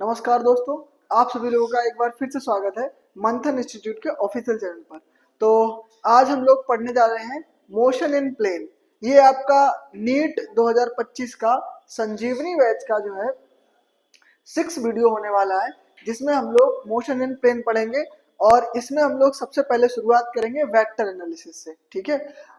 नमस्कार दोस्तों, आप सभी लोगों का एक बार फिर से स्वागत है मंथन इंस्टीट्यूट के ऑफिशियल चैनल पर। तो आज हम लोग पढ़ने जा रहे हैं मोशन इन प्लेन। ये आपका नीट 2025 का संजीवनी बैच का जो है 6 वीडियो होने वाला है, जिसमें हम लोग मोशन इन प्लेन पढ़ेंगे। और इसमें हम लोग सबसे पहले शुरुआत करेंगे वेक्टर एनालिसिस से, ठीक है।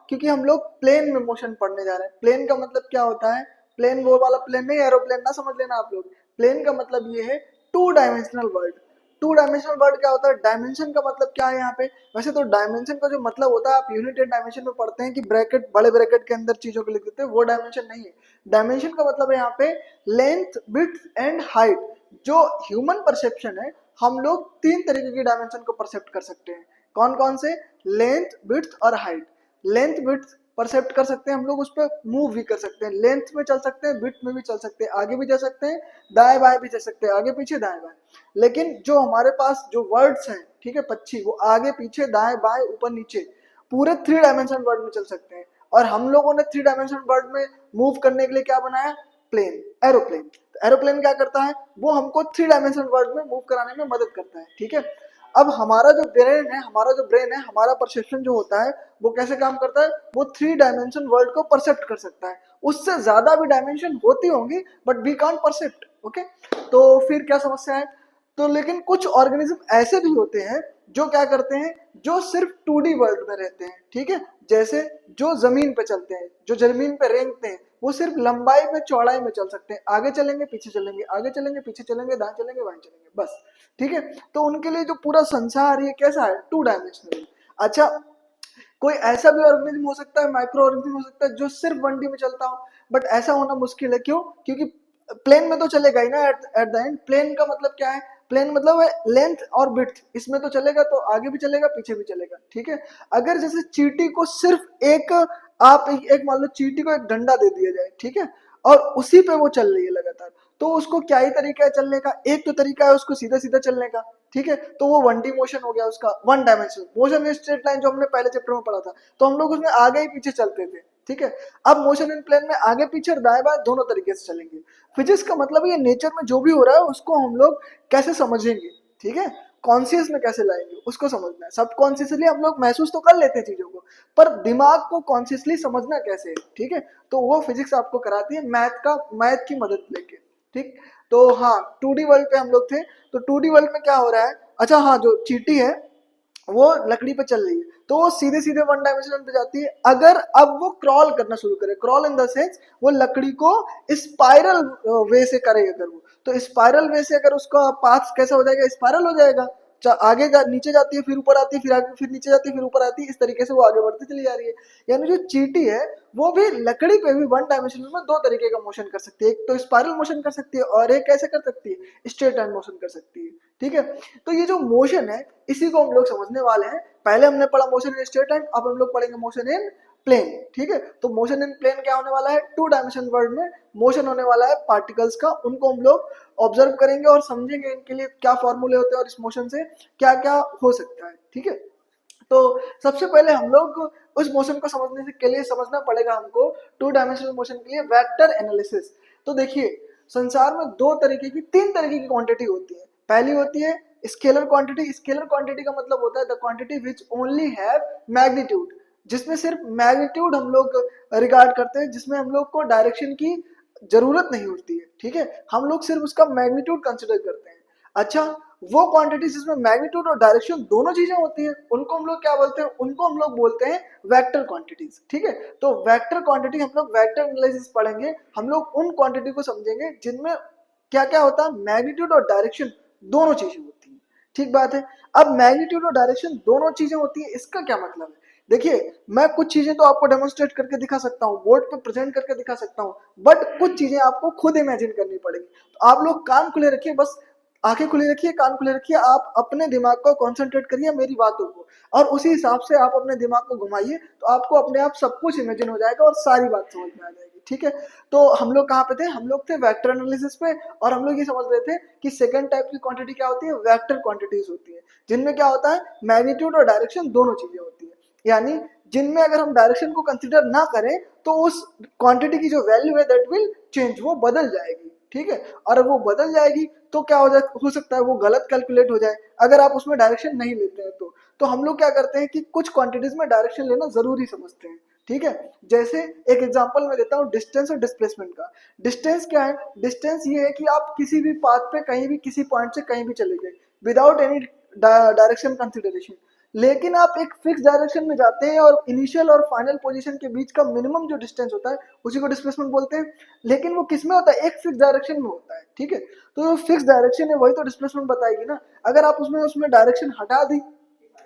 क्योंकि हम लोग प्लेन में मोशन पढ़ने जा रहे हैं। प्लेन का मतलब क्या होता है? प्लेन वो वाला प्लेन नहीं, एरोप्लेन ना समझ लेना आप लोग। प्लेन का मतलब ये है two dimensional world. Two dimensional world क्या होता है? डायमेंशन का मतलब क्या है यहाँ पे? वैसे तो डायमेंशन का जो मतलब होता है आप यूनिटेड डायमेंशन में पढ़ते हैं कि ब्रैकेट, बड़े ब्रैकेट के अंदर चीजों को लिख देते हैं, वो डायमेंशन नहीं है। डायमेंशन का मतलब है यहाँ पे लेंथ, विड्थ एंड हाइट। जो ह्यूमन परसेप्शन है, हम लोग 3 तरीके की डायमेंशन को परसेप्ट कर सकते हैं। कौन कौन से? लेंथ, विड्थ और हाइट। लेंथ विड्थ परसेप्ट कर सकते हैं हम लोग, उस पर मूव भी कर सकते हैं। लेंथ में चल सकते हैं, विड्थ में भी चल सकते हैं, आगे भी जा सकते हैं, दाएं बाएं भी जा सकते हैं, आगे पीछे दाएं बाएं। लेकिन जो हमारे पास जो वर्ड्स हैं, ठीक है, पक्षी, वो आगे पीछे दाएं बाएं ऊपर नीचे पूरे 3 डायमेंशन वर्ल्ड में चल सकते हैं। और हम लोगों ने 3 डायमेंशन वर्ल्ड में मूव करने के लिए क्या बनाया? Plane, aeroplane. तो एरोप्लेन क्या करता है? वो हमको 3 डायमेंशन वर्ल्ड में मूव कराने में मदद करता है, ठीक है। अब हमारा जो ब्रेन है, हमारा परसेप्शन जो होता है, वो कैसे काम करता है? वो 3 डायमेंशन वर्ल्ड को परसेप्ट कर सकता है। उससे ज्यादा भी डायमेंशन होती होंगी, बट वी कांट परसेप्ट, ओके। तो फिर क्या समस्या है? तो लेकिन कुछ ऑर्गेनिज्म ऐसे भी होते हैं जो क्या करते हैं, जो सिर्फ 2D वर्ल्ड में रहते हैं, ठीक है। जैसे जो जमीन पे चलते हैं, जो जमीन पे रेंगते हैं, वो सिर्फ लंबाई में, चौड़ाई में चल सकते हैं। आगे चलेंगे, पीछे चलेंगे, आगे चलेंगे, पीछे चलेंगे, दाएं चलेंगे, बाएं चलेंगे, बस, ठीक है। तो उनके लिए जो पूरा संसार ये कैसा है? 2 डायमेंशनल। अच्छा, कोई ऐसा भी ऑर्गेनिज्म हो सकता है, माइक्रो ऑर्गेनिज्म हो सकता है, जो सिर्फ 1D में चलता हो, बट ऐसा होना मुश्किल है। क्यों? क्योंकि प्लेन में तो चलेगा ही ना एट द एंड। प्लेन का मतलब क्या है? प्लेन मतलब है लेंथ और विड्थ, इसमें तो चलेगा, तो आगे भी चलेगा, पीछे भी चलेगा, ठीक है। अगर जैसे चींटी को सिर्फ एक, आप एक मान लो चींटी को एक डंडा दे दिया जाए, ठीक है, और उसी पे वो चल रही है लगातार, तो उसको क्या ही तरीका है चलने का? एक तो तरीका है उसको सीधा सीधा चलने का, ठीक है। तो वो 1D मोशन हो गया उसका, 1 dimension motion in straight line, जो हमने पहले चैप्टर में पढ़ा था। तो हम लोग उसमें आगे ही पीछे चलते थे, ठीक है। अब मोशन इन प्लेन में आगे पीछे और दाएं बाएं दोनों तरीके से चलेंगे। फिजिक्स का मतलब ये नेचर में जो भी हो रहा है उसको हम लोग कैसे समझेंगे, ठीक है। कॉन्शियस में कैसे लाएंगे उसको समझना है। सब कॉन्शियसली हम लोग महसूस तो कर लेते हैं चीजों को, पर दिमाग को कॉन्शियसली समझना कैसे है, ठीक है। तो वो फिजिक्स आपको कराती है मैथ की मदद लेके, ठीक। तो हाँ, 2D वर्ल्ड पे हम लोग थे। तो 2D वर्ल्ड में क्या हो रहा है? अच्छा हाँ, जो चींटी है वो लकड़ी पे चल रही है, तो वो सीधे सीधे 1 डायमेंशन पे जाती है। अगर अब वो क्रॉल करना शुरू करे, क्रॉल इन द सेंस वो लकड़ी को स्पाइरल वे से करे, अगर वो, तो स्पाइरल वे से अगर उसका पाथ कैसा हो जाएगा? स्पाइरल हो जाएगा। आगे नीचे जाती है, फिर ऊपर आती है, फिर आगे, फिर नीचे जाती है, फिर ऊपर आती है, इस तरीके से वो आगे बढ़ती चली जा रही है। यानी जो चींटी है वो भी लकड़ी पे भी 1 डायमेंशन में 2 तरीके का मोशन कर सकती है। एक तो स्पाइरल मोशन कर सकती है, और एक कैसे कर सकती है? स्ट्रेट लाइन मोशन कर सकती है, ठीक है। तो ये जो मोशन है, इसी को हम लोग समझने वाले हैं। पहले हमने पढ़ा मोशन इन स्ट्रेट लाइन, अब हम लोग पढ़ेंगे मोशन इन प्लेन, ठीक है। तो मोशन इन प्लेन क्या होने वाला है? 2 डायमेंशन वर्ल्ड में मोशन होने वाला है पार्टिकल्स का। उनको हम लोग ऑब्जर्व करेंगे और समझेंगे इनके लिए क्या फॉर्मूले होते हैं और इस मोशन से क्या क्या हो सकता है, ठीक है। तो सबसे पहले हम लोग उस मोशन को समझने के लिए समझना पड़ेगा हमको 2 डायमेंशनल मोशन के लिए वेक्टर एनालिसिस। तो देखिए, संसार में 3 तरीके की क्वांटिटी होती है। पहली होती है स्केलर क्वांटिटी। स्केलर क्वांटिटी का मतलब होता है the quantity which only have magnitude, जिसमें सिर्फ मैग्नीट्यूड हम लोग रिगार्ड करते हैं, जिसमें हम लोग को डायरेक्शन की जरूरत नहीं होती है, ठीक है। हम लोग सिर्फ उसका मैग्नीट्यूड कंसिडर करते हैं। अच्छा, वो क्वांटिटी जिसमें मैग्नीट्यूड और डायरेक्शन दोनों चीजें होती हैं, उनको हम लोग क्या बोलते हैं? उनको हम लोग बोलते हैं वेक्टर क्वांटिटीज, ठीक है। तो वेक्टर क्वांटिटी हम लोग वेक्टर एनालिसिस पढ़ेंगे। हम लोग उन क्वांटिटी को समझेंगे जिनमें क्या क्या होता है? मैग्नीट्यूड और डायरेक्शन दोनों चीजें होती हैं, ठीक बात है। अब मैग्नीट्यूड और डायरेक्शन दोनों चीजें होती है, इसका क्या मतलब है? देखिए, मैं कुछ चीजें तो आपको डेमोन्स्ट्रेट करके दिखा सकता हूँ, बोर्ड पे प्रेजेंट करके दिखा सकता हूँ, बट कुछ चीजें आपको खुद इमेजिन करनी पड़ेगी। तो आप लोग कान खुले रखिए, बस आंखें खुली रखिए, कान खुले रखिए, आप अपने दिमाग को कंसंट्रेट करिए मेरी बातों को, और उसी हिसाब से आप अपने दिमाग को घुमाइए, तो आपको अपने आप सब कुछ इमेजिन हो जाएगा और सारी बात समझ में आ जाएगी, ठीक है। तो हम लोग कहाँ पे थे? हम लोग थे वेक्टर एनालिसिस पे, और हम लोग ये समझ रहे थे कि सेकंड टाइप की क्वांटिटी क्या होती है? वेक्टर क्वांटिटीज होती है, जिनमें क्या होता है? मैग्नीट्यूड और डायरेक्शन दोनों चीजें होती है। यानी जिनमें अगर हम डायरेक्शन को कंसिडर ना करें तो उस क्वांटिटी की जो वैल्यू है दैट विल चेंज, वो बदल जाएगी, ठीक है। और अब वो बदल जाएगी तो क्या हो सकता है वो गलत कैलकुलेट हो जाए अगर आप उसमें डायरेक्शन नहीं लेते हैं तो हम लोग क्या करते हैं कि कुछ क्वांटिटीज में डायरेक्शन लेना जरूरी समझते हैं, ठीक है। जैसे एक एग्जांपल मैं देता हूँ डिस्टेंस और डिस्प्लेसमेंट का। डिस्टेंस क्या है? डिस्टेंस ये है कि आप किसी भी पाथ पे कहीं भी किसी पॉइंट से कहीं भी चले गए विदाउट एनी डायरेक्शन कंसिडरेशन। लेकिन आप एक फिक्स डायरेक्शन में जाते हैं और इनिशियल और फाइनल पोजीशन के बीच का मिनिमम जो डिस्टेंस होता है उसी को डिस्प्लेसमेंट बोलते हैं। लेकिन वो किस में होता है? एक फिक्स डायरेक्शन में होता है, ठीक है। तो जो फिक्स डायरेक्शन है वही तो डिस्प्लेसमेंट बताएगी ना। अगर आप उसमें उसमें डायरेक्शन हटा दी,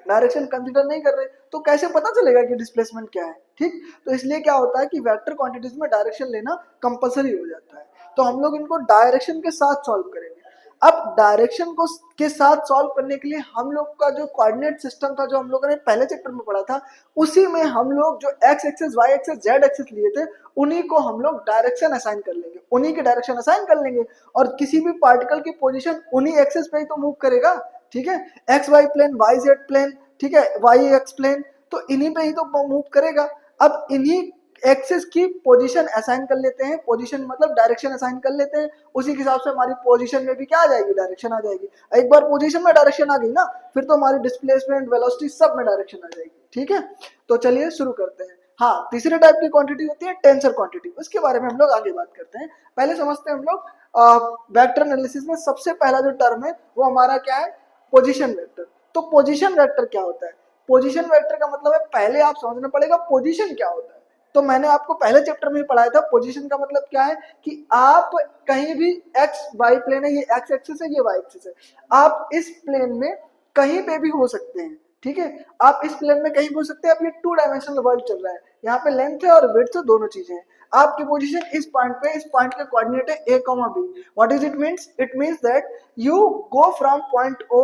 डायरेक्शन कंसीडर नहीं कर रहे, तो कैसे पता चलेगा कि डिस्प्लेसमेंट क्या है, ठीक। तो इसलिए क्या होता है कि वेक्टर क्वांटिटीज में डायरेक्शन लेना कंपलसरी हो जाता है। तो हम लोग इनको डायरेक्शन के साथ सॉल्व करेंगे। अब डायरेक्शन को के साथ सॉल्व करने के लिए हम लोग का जो कोऑर्डिनेट सिस्टम था जो हम लोगों ने पहले चैप्टर में पढ़ा था, उसी में हम लोग जो X axis Y axis Z axis लिए थे उन्हीं को हम लोग डायरेक्शन असाइन कर लेंगे, उन्हीं के डायरेक्शन असाइन कर लेंगे। और किसी भी पार्टिकल की पोजीशन उन्हीं एक्सिस पे ही तो मूव करेगा, ठीक है। X Y plane, Y Z plane, ठीक है, वाई एक्स प्लेन, तो इन्हीं पे ही तो मूव करेगा। अब इन्हीं एक्सिस की पोजीशन असाइन कर लेते हैं, पोजीशन मतलब डायरेक्शन असाइन कर लेते हैं, उसी के हिसाब से हमारी पोजीशन में भी क्या आ जाएगी? डायरेक्शन आ जाएगी। एक बार पोजीशन में डायरेक्शन आ गई ना, फिर तो हमारी डिस्प्लेसमेंट वेलोसिटी सब में डायरेक्शन आ जाएगी, ठीक है। तो चलिए शुरू करते हैं। हाँ, तीसरे टाइप की क्वांटिटी होती है टेंसर क्वांटिटी, उसके बारे में हम लोग आगे बात करते हैं। पहले समझते हैं हम लोग वेक्टर एनालिसिस में सबसे पहला जो टर्म है वो हमारा क्या है? Position vector. तो पोजीशन वेक्टर क्या होता है? पोजीशन वेक्टर का मतलब है, पहले आप समझना पड़ेगा पोजीशन क्या होता है। तो मैंने आपको पहले चैप्टर में पढ़ाया था पोजीशन का मतलब क्या है कि आप कहीं भी एक्स वाई प्लेन है, ये एक्स एक्सिस है, ये वाई एक्सिस है, आप इस प्लेन में कहीं पे भी हो सकते हैं, ठीक है। आप इस प्लेन में कहीं भी हो सकते हैं। अब ये 2 डायमेंशनल वर्ल्ड चल रहा है, यहाँ पे लेंथ है और विड्थ है, दोनों चीजें हैं। आपकी पोजीशन इस पॉइंट पे, इस पॉइंट के कोऑर्डिनेट है a, b। What is it means? It means that you go from point O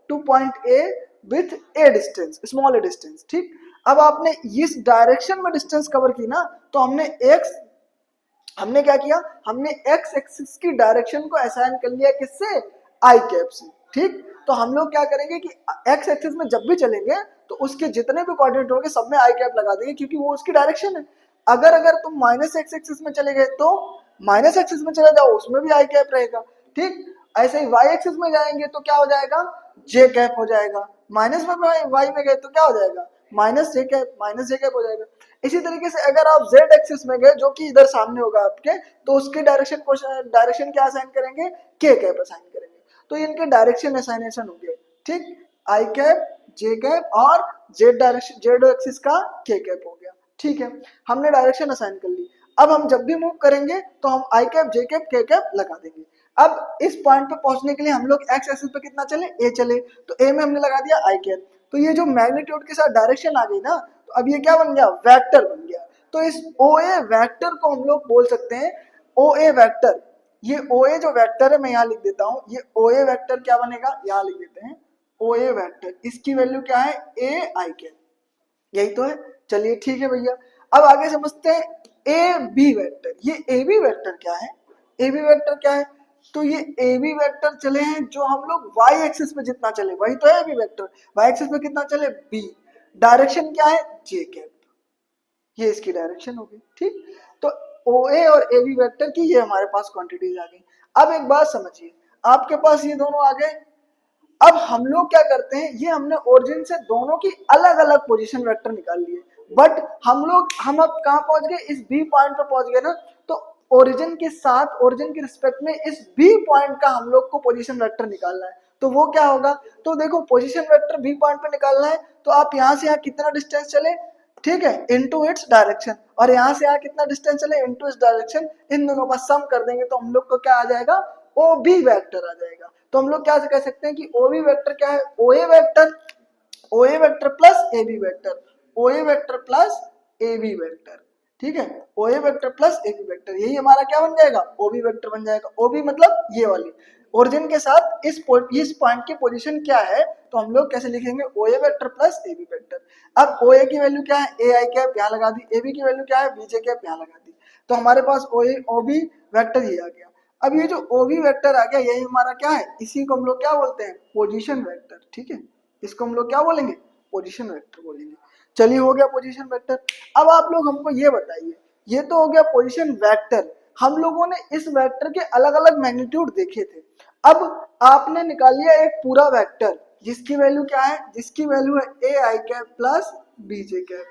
two point A with a distance, small distance, ठीक। अब आपने इस डायरेक्शन में डिस्टेंस कवर की ना, तो हमने क्या किया? हमने एक्स एक्सिस की डायरेक्शन को असाइन कर लिया किससे? आई कैप से, ठीक। तो हम लोग क्या करेंगे कि एक्स एक्सिस में जब भी चलेंगे तो उसके जितने भी कोऑर्डिनेट होंगे सब में आई कैप लगा देंगे, क्योंकि वो उसकी डायरेक्शन है। अगर तुम माइनस एक्स एक्सिस में चले गए तो माइनस एक्सिस में चले जाओ, उसमें भी आई कैप रहेगा, ठीक। ऐसे ही वाई एक्सिस में जाएंगे तो क्या हो जाएगा? जे कैप हो जाएगा। माइनस में वाई में गए तो क्या हो जाएगा? माइनस जे कैप हो जाएगा। इसी तरीके से अगर आप z एक्सिस में गए जो कि इधर सामने होगा आपके, तो उसके डायरेक्शन क्या असाइन करेंगे? k कैप असाइन करेंगे। तो इनके डायरेक्शन असाइनेशन हो गए, ठीक। आई कैप, जे कैप और जेड एक्सिस का k कैप हो गया, ठीक है। हमने डायरेक्शन असाइन कर ली। अब हम जब भी मूव करेंगे तो हम आई कैप, जे कैप, k कैप लगा देंगे। अब इस पॉइंट पे पहुंचने के लिए हम लोग एक्स एक्सिस पे कितना चले? a चले, तो a में हमने लगा दिया आई कैप। तो ये जो मैग्नीट्यूड के साथ डायरेक्शन आ गई ना, तो अब ये क्या बन गया? वेक्टर बन गया। तो इस OA वेक्टर को हम लोग बोल सकते हैं OA वेक्टर। ये OA जो वेक्टर है मैं यहाँ लिख देता हूँ, ये OA वेक्टर क्या बनेगा? यहाँ लिख देते हैं OA वेक्टर। इसकी वैल्यू क्या है? A आई कैप, यही तो है। चलिए ठीक है भैया। अब आगे समझते हैं AB वेक्टर। ये AB वेक्टर क्या है? AB वेक्टर क्या है? तो ये AB वेक्टर चले हैं जो हम लोग y एक्सिस पे जितना चले वही तो है AB वेक्टर। y एक्सिस पे कितना चले? B। डायरेक्शन क्या है? j cap. ये इसकी डायरेक्शन होगी, ठीक। तो OA और AB वेक्टर की ये हमारे पास क्वांटिटीज आ गई। अब एक बात समझिए, आपके पास ये दोनों आ गए। अब हम लोग क्या करते हैं, ये हमने ओरिजिन से दोनों की अलग अलग पोजीशन वेक्टर निकाल लिए, बट हम अब कहाँ पहुंच गए? इस बी पॉइंट पे पहुंच गए ना। तो ओरिजिन के साथ, ओरिजिन के रिस्पेक्ट में इस बी पॉइंट का हम लोग को पोजीशन वेक्टर निकालना है। तो वो क्या होगा? तो देखो पोजीशन वेक्टर बी पॉइंट पे निकालना है, तो आप यहाँ से यहाँ कितना डिस्टेंस चले, ठीक है, इनटू इट्स डायरेक्शन, और यहाँ से यहाँ कितना डिस्टेंस चले इनटू इट्स डायरेक्शन, इन दोनों का सम कर देंगे तो हम लोग को क्या आ जाएगा? OB वेक्टर आ जाएगा। तो हम लोग क्या कह सकते हैं कि OB वेक्टर क्या है? OA vector plus AB vector, OA vector plus AB vector, ठीक है। OA vector plus AB vector, यही हमारा क्या बन जाएगा? OB वेक्टर बन जाएगा। OB मतलब ये वाली ओरिजिन के साथ इस पॉइंट की पोजीशन क्या है, तो हम लोग कैसे लिखेंगे? OA vector plus AB vector. अब OA की वैल्यू क्या है? A आई कैप, यहाँ लगा दी। AB की वैल्यू क्या है? BJ कैप, यहाँ लगा दी। तो हमारे पास OB वेक्टर ये आ गया। अब ये जो OB वेक्टर आ गया यही हमारा क्या है? इसी को हम लोग क्या बोलते हैं? पोजीशन वेक्टर, ठीक है। इसको हम लोग क्या बोलेंगे? पोजीशन वेक्टर बोलेंगे। चलिए हो गया पोजीशन वेक्टर। अब आप लोग हमको ये बताइए, ये तो हो गया पोजीशन वेक्टर, हम लोगों ने इस वेक्टर के अलग अलग मैग्नीट्यूड देखे थे। अब आपने निकाल लिया एक पूरा वेक्टर जिसकी वैल्यू क्या है, जिसकी वैल्यू है a I cap plus B J cap.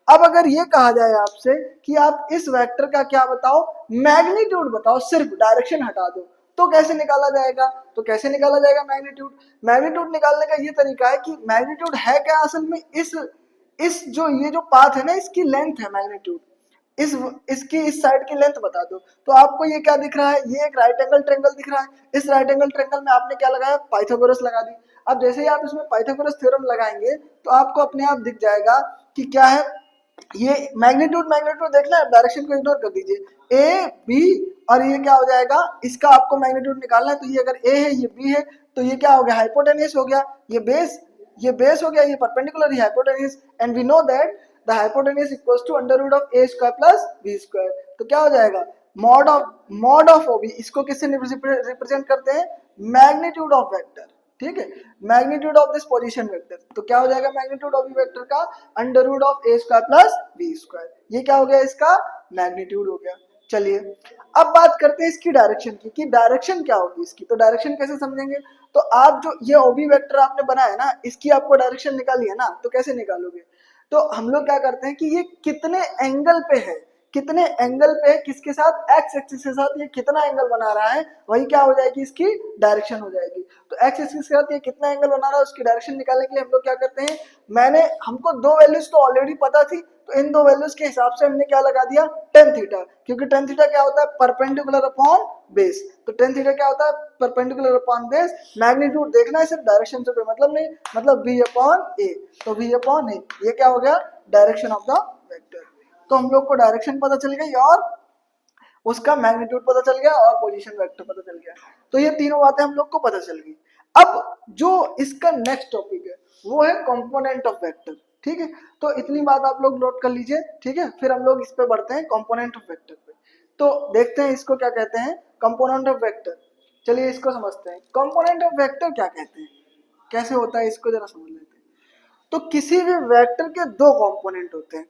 अब अगर ये कहा जाए आपसे कि आप इस वेक्टर का क्या बताओ, मैग्नीट्यूड बताओ, सिर्फ डायरेक्शन हटा दो, तो कैसे निकाला जाएगा? तो कैसे निकाला जाएगा मैग्नीट्यूड? मैग्नीट्यूड निकालने का ये तरीका है कि मैग्नीट्यूड है क्या असल में, इस जो ये जो पाथ है ना, इसकी लेंथ है मैग्नीट्यूड, इसकी इस साइड की लेंथ बता दो। तो आपको ये क्या दिख रहा है, ये एक राइट एंगल ट्रायंगल दिख रहा है। इस राइट एंगल ट्रायंगल में आपने क्या लगाया, पाइथागोरस लगा दी। अब जैसे ही आप इसमें पाइथागोरस थ्योरम लगाएंगे तो आपको अपने आप दिख जाएगा कि क्या है ये मैग्नीट्यूड। मैग्नीट्यूड देखना है, डायरेक्शन को इग्नोर कर दीजिए, ए बी, और ये क्या हो जाएगा, इसका आपको मैग्नीट्यूड निकालना है। तो ये अगर ए है, ये बी है, तो ये क्या हो गया, हाइपोटेन्यूस हो गया। ये बेस हो गया, ये परपेंडिकुलर, ये hypotenuse. And we know that the hypotenuse equals to under root of A square plus B square. तो क्या हो जाएगा, मॉड ऑफ ओबी, इसको किससे रिप्रेजेंट करते हैं, मैग्नीट्यूड ऑफ वेक्टर। ठीक है, magnitude of this position vector. तो क्या हो जाएगा मैग्नीट्यूड ऑफ वेक्टर का, under root of A square plus B square. ये क्या हो गया, इसका मैग्नीट्यूड हो गया। चलिए अब बात करते हैं इसकी डायरेक्शन की, कि डायरेक्शन क्या होगी इसकी। तो डायरेक्शन कैसे समझेंगे, तो आप जो ये ओबी वेक्टर आपने बनाया ना, इसकी आपको डायरेक्शन निकाली है ना, तो कैसे निकालोगे, तो हम लोग क्या करते हैं कि ये कितने एंगल पे है, कितने एंगल पे है, किसके साथ, एक्स एक्सिस के साथ ये कितना एंगल बना रहा है, वही क्या हो जाएगी, इसकी डायरेक्शन हो जाएगी। तो एक्स एक्सिस के साथ ये कितना एंगल बना रहा है, उसकी डायरेक्शन निकालने के लिए हम लोग क्या करते हैं, हमको दो वैल्यूज तो ऑलरेडी पता थी, तो इन दो वैल्यूज के हिसाब से हमने क्या लगा दिया, टेन थीटा, क्योंकि टेन थीटा क्या होता है, परपेंडिकुलर अपॉन बेस। तो टेन थीटा क्या होता है, परपेंडिकुलर अपॉन बेस। मैग्नीट्यूड देखना है, सिर्फ डायरेक्शन से कोई मतलब नहीं, मतलब v अपॉन ए। तो v अपॉन ए, ये क्या हो गया, डायरेक्शन ऑफ द वेक्टर। तो हम लोग को डायरेक्शन पता चल गई और उसका मैग्नीट्यूड पता चल गया और पोजीशन वेक्टर पता चल गया। तो ये तीनों बातें हम लोग को पता चल गई। अब जो इसका नेक्स्ट टॉपिक है वो है कंपोनेंट ऑफ वेक्टर। ठीक है, तो इतनी बात आप लोग नोट कर लीजिए। ठीक है, फिर हम लोग इस पे बढ़ते हैं कंपोनेंट ऑफ वेक्टर पे। तो देखते हैं इसको क्या कहते हैं, कंपोनेंट ऑफ वेक्टर। चलिए इसको समझते हैं, कंपोनेंट ऑफ वेक्टर क्या कहते हैं, कैसे होता है, इसको जरा समझ लेते हैं। तो किसी भी वेक्टर के दो कंपोनेंट होते हैं।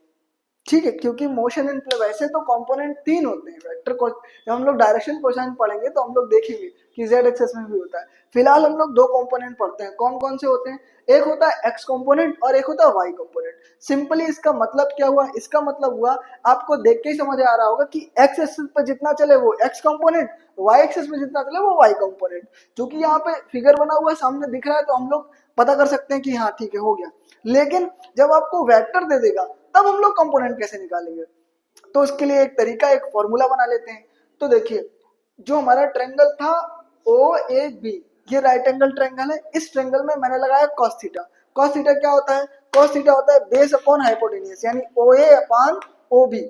ठीक है, क्योंकि मोशन इन प्ले, वैसे तो कंपोनेंट तीन होते हैं वेक्टर को, जब हम लोग डायरेक्शन कोसाइन पढ़ेंगे तो हम लोग देखेंगे कि जेड एक्सेस में भी होता है। फिलहाल हम लोग दो कंपोनेंट पढ़ते हैं, कौन कौन से होते हैं, एक होता है एक्स कंपोनेंट और एक होता है वाई कंपोनेंट। सिंपली इसका मतलब क्या हुआ, इसका मतलब हुआ, आपको देख के ही समझ आ रहा होगा कि एक्स एक्सिस पर जितना चले वो एक्स कंपोनेंट, वाई एक्सिस में जितना चले वो वाई कंपोनेंट। क्योंकि यहाँ पे फिगर बना हुआ है, सामने दिख रहा है, तो हम लोग पता कर सकते हैं कि हाँ ठीक है, हो गया। लेकिन जब आपको वेक्टर दे देगा तब हम लोग कंपोनेंट कैसे निकालेंगे, तो उसके लिए एक तरीका, एक फॉर्मूला बना लेते हैं। तो देखिए, जो हमारा ट्रायंगल था ओ ए बी, ये राइट एंगल ट्रायंगल है। इस ट्रायंगल में मैंने लगाया कॉस थीटा। कॉस थीटा क्या होता है, कॉस थीटा होता है बेस अपॉन हाइपोटेन्यूस, यानी ओ ए अपॉन ओ बी,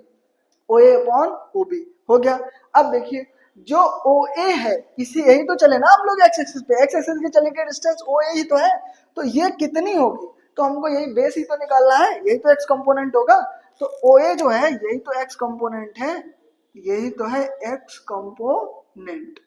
ओ ए अपॉन ओ बी हो गया। अब देखिए, जो ओ ए है, इसी यही तो चले ना हम लोग एक्स एक्सिस पे, एक्स एक्सिस के चले के डिस्टेंस ओ ए ही तो है। तो ये कितनी होगी, तो हमको यही बेस ही तो निकालना है, यही तो एक्स कंपोनेंट होगा। तो ओ ए जो है यही तो एक्स कंपोनेंट है, यही तो है एक्स कंपोनेंट।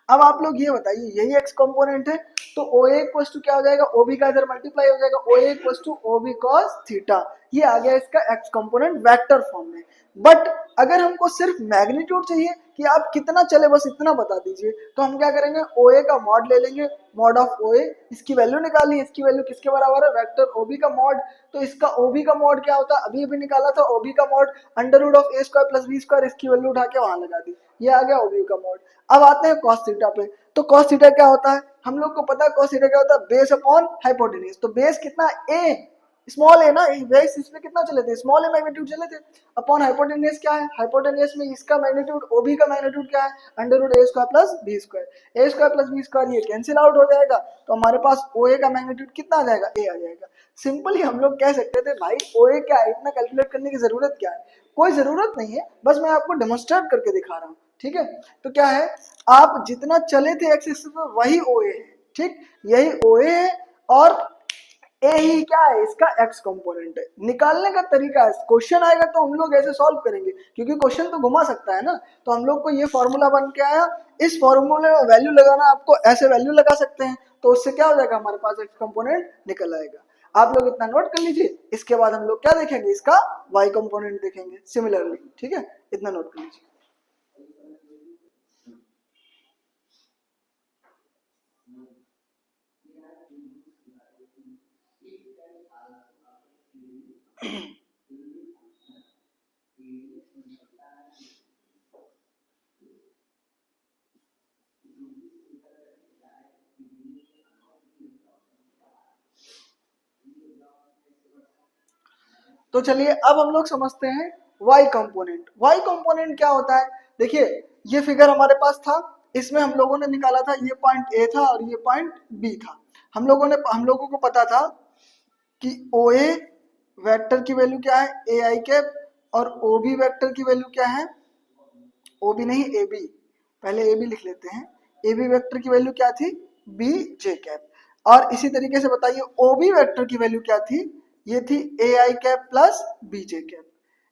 अब आप लोग ये बताइए, यही एक्स कंपोनेंट है, तो ओ ए इक्वल्स टू क्या हो जाएगा, ओ बी का इधर मल्टीप्लाई हो जाएगा, O A equals to O B cos theta. ये आ गया इसका एक्स कंपोनेंट वेक्टर फॉर्म में। बट अगर हमको सिर्फ मैग्नीट्यूड चाहिए कि आप कितना चले बस इतना बता दीजिए, तो हम क्या करेंगे, ओ ए का मॉड ले लेंगे, मॉड ऑफ ओ ए, इसकी वैल्यू निकाली, इसकी वैल्यू किसके बराबर है, वेक्टर ओ बी का मॉड। तो इसका ओ बी का मॉड क्या होता है, अभी अभी निकाला था ओ बी का mod, under root of A square plus B square, इसकी वैल्यू उठा के वहां लगा दी, ये आ गया ओ बी का मॉड। अब आते हैं कॉस थीटा पे। तो कॉस थीटा क्या होता है, हम लोग को पता है कॉस थीटा क्या होता है, बेस अपॉन हाइपोटेन्यूस। तो बेस कितना, ए, स्मॉल ए ना, बेस इसमें कितना चले थे, स्मॉल ए मैग्नीट्यूड चले थे, अपॉन हाइपोटेन्यूस क्या है, हाइपोटेन्यूस में इसका मैग्नीट्यूड ओ बी का मैग्नीट्यूड क्या है, under root a square plus B square. A square plus B square ये कैंसिल आउट हो जाएगा, तो हमारे पास ओ ए का मैग्नीट्यूड कितना आ जाएगा, ए आ जाएगा। सिंपली हम लोग कह सकते थे भाई ओ ए क्या है, इतना कैलकुलेट करने की जरूरत क्या है, कोई जरूरत नहीं है, बस मैं आपको डेमोन्स्ट्रेट करके दिखा रहा हूँ। ठीक है, तो क्या है, आप जितना चले थे एक्स एक्सिस पे वही ओ ए है। ठीक, यही ओ ए है, और ए ही क्या है, इसका एक्स कंपोनेंट है। निकालने का तरीका है, क्वेश्चन आएगा तो हम लोग ऐसे सॉल्व करेंगे, क्योंकि क्वेश्चन तो घुमा सकता है ना। तो हम लोग को ये फॉर्मूला बन के आया, इस फॉर्मूले में वैल्यू लगाना, आपको ऐसे वैल्यू लगा सकते हैं, तो उससे क्या हो जाएगा, हमारे पास एक्स कंपोनेंट निकल आएगा। आप लोग इतना नोट कर लीजिए, इसके बाद हम लोग क्या देखेंगे, इसका वाई कंपोनेंट देखेंगे सिमिलरली। ठीक है, इतना नोट कर लीजिए। तो चलिए अब हम लोग समझते हैं वाई कंपोनेंट। वाई कंपोनेंट क्या होता है? देखिए, ये फिगर हमारे पास था, इसमें हम लोगों ने निकाला था ये पॉइंट ए था और ये पॉइंट बी था। हम लोगों को पता था कि ओ ए वेक्टर की वैल्यू क्या है, ए आई कैप, और ओ बी वेक्टर की वैल्यू क्या है, ओ बी नहीं ए बी, पहले ए बी लिख लेते हैं। ए बी वेक्टर की वैल्यू क्या थी, बी जे कैप। और इसी तरीके से बताइए ओ बी वेक्टर की वैल्यू क्या थी, ये थी a I cap plus B J cap.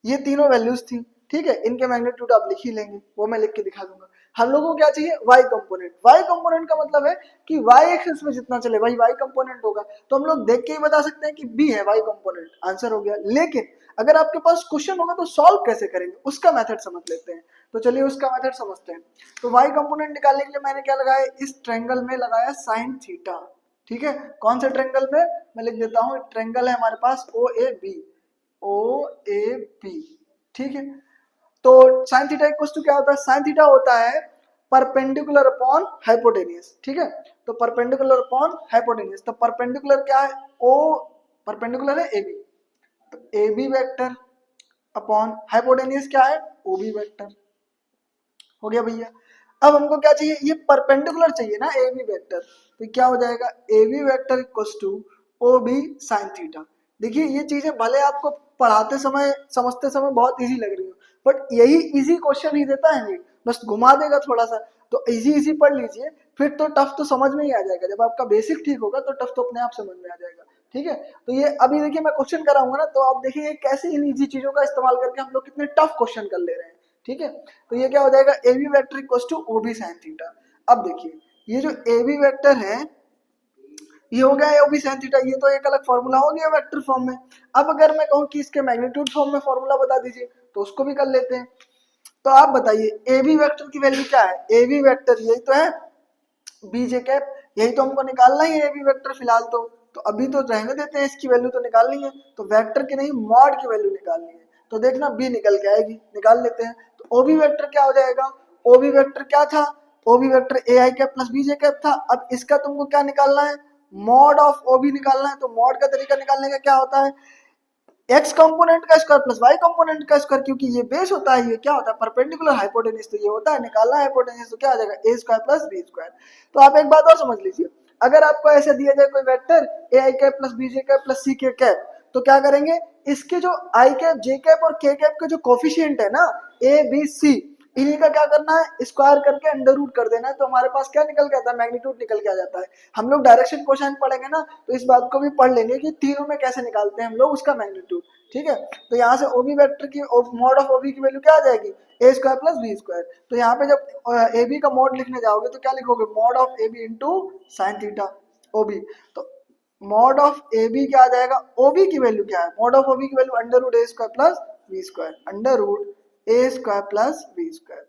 ये तीनों वैल्यूज थी, ठीक है। इनके मैग्नीट्यूड आप लिख ही लेंगे, वो मैं लिख के दिखा दूंगा। हम लोगों को क्या चाहिए, वाई कंपोनेंट। वाई कंपोनेंट का मतलब है कि वाई एक्सिस में जितना चले वही वाई कंपोनेंट होगा। तो हम लोग देख के ही बता सकते हैं कि बी है वाई कंपोनेंट, आंसर हो गया। लेकिन अगर आपके पास क्वेश्चन होगा तो सॉल्व कैसे करेंगे, उसका मेथड समझ लेते हैं। तो चलिए उसका मेथड समझते हैं। तो वाई कंपोनेंट निकालने के लिए मैंने क्या लगाया, इस ट्रायंगल में लगाया साइन थीटा, ठीक है। कौन से ट्रायंगल में, मैं लिख देता हूँ, ट्रायंगल है हमारे पास ओ A B, O A B, ठीक है। तो साइन थीटा इक्वल टू क्या होता है, साइन थीटा होता है परपेंडिकुलर अपॉन हाइपोटेनियस, ठीक है। तो परपेंडिकुलर अपॉन हाइपोटेनियस, तो परपेंडिकुलर क्या है, ओ परपेंडिकुलर है ए बी, तो A B vector upon hypotenuse क्या है, ओ बी वैक्टर। हो गया भैया। अब हमको क्या चाहिए, ये परपेंडिकुलर चाहिए ना ए बी वेक्टर, तो क्या हो जाएगा, A B vector equal to O B sine theta. देखिए ये चीजें भले आपको पढ़ाते समय समझते समय बहुत इजी लग रही हो, बट यही इजी क्वेश्चन ही देता है नहीं, बस घुमा देगा थोड़ा सा। तो इजी इजी पढ़ लीजिए, फिर तो टफ तो समझ में ही आ जाएगा। जब आपका बेसिक ठीक होगा तो टफ तो अपने आप समझ में आ जाएगा, ठीक है। तो ये अभी देखिए मैं क्वेश्चन कराऊंगा ना, तो आप देखिए कैसे इन इजी चीजों का इस्तेमाल करके हम लोग कितने टफ क्वेश्चन कर ले रहे हैं, ठीक है। तो ये क्या हो जाएगा, A B vector equal to O B sine theta. अब देखिए ये जो ए बी वैक्टर है ये हो गया ओ बी साइन थीटा, ये तो एक अलग फॉर्मूला हो गया वेक्टर फॉर्म में। अब अगर मैं कहूँ कि इसके मैग्नीट्यूड फॉर्म में फॉर्मूला बता दीजिए तो उसको भी कर लेते हैं। तो आप बताइए ए बी वैक्टर की वैल्यू क्या है, ए बी वैक्टर यही तो है बी जे कैप, यही तो हमको निकालना ही है ए बी वैक्टर फिलहाल। तो अभी तो रहने देते हैं, इसकी वैल्यू तो निकालनी है, तो वेक्टर की नहीं मॉड की वैल्यू निकालनी है। तो देखना बी निकल के आएगी, निकाल लेते हैं। तो ओ बी वेक्टर क्या हो जाएगा, ओ बी वेक्टर क्या था, ओ बी वेक्टर ए आई cap plus B J cap था। अब इसका तुमको क्या निकालना है, मॉड ऑफ ओ बी निकालना है। तो मॉड का तरीका निकालने का क्या होता है, एक्स कंपोनेंट का स्क्वायर प्लस वाई कंपोनेंट का स्क्वायर, क्योंकि ये बेस होता है, ये क्या होता है परपेंडिकुलर हाइपोटेन्यूज, तो ये होता है निकालना हाइपोटेन्यूज, तो क्या आ जाएगा ए स्क्वायर प्लस बी स्क्वायर। तो आप एक बात और समझ लीजिए, अगर आपको ऐसे दिया जाए कोई वेक्टर ए आई cap plus B J cap plus c k cap, तो क्या करेंगे, इसके जो आई कैप जे कैप और के कैप के जो कोफिशिएंट है ना ए बी सी, इन्हीं का क्या करना है, स्क्वायर करके अंडर रूट कर देना है। तो हमारे पास क्या निकल के आता है, मैग्नीट्यूड निकल के आ जाता है। हम लोग डायरेक्शन क्वेश्चन पढ़ेंगे ना तो इस बात को भी पढ़ लेंगे कि तीनों में कैसे निकालते हैं हम लोग उसका मैग्नीट्यूड, ठीक है। तो यहाँ से ओबी वेक्टर की मॉड ऑफ ओबी की वैल्यू क्या आ जाएगी, ए स्क्वायर प्लस बी स्क्वायर। तो यहाँ पे जब ए बी का मॉड लिखने जाओगे तो क्या लिखोगे, mod of A b into sine theta OB. तो मॉड ऑफ ए बी क्या आ जाएगा, ओबी की वैल्यू क्या है, मॉड ऑफ ओबी की value under root a square plus B square, under root a square plus B square,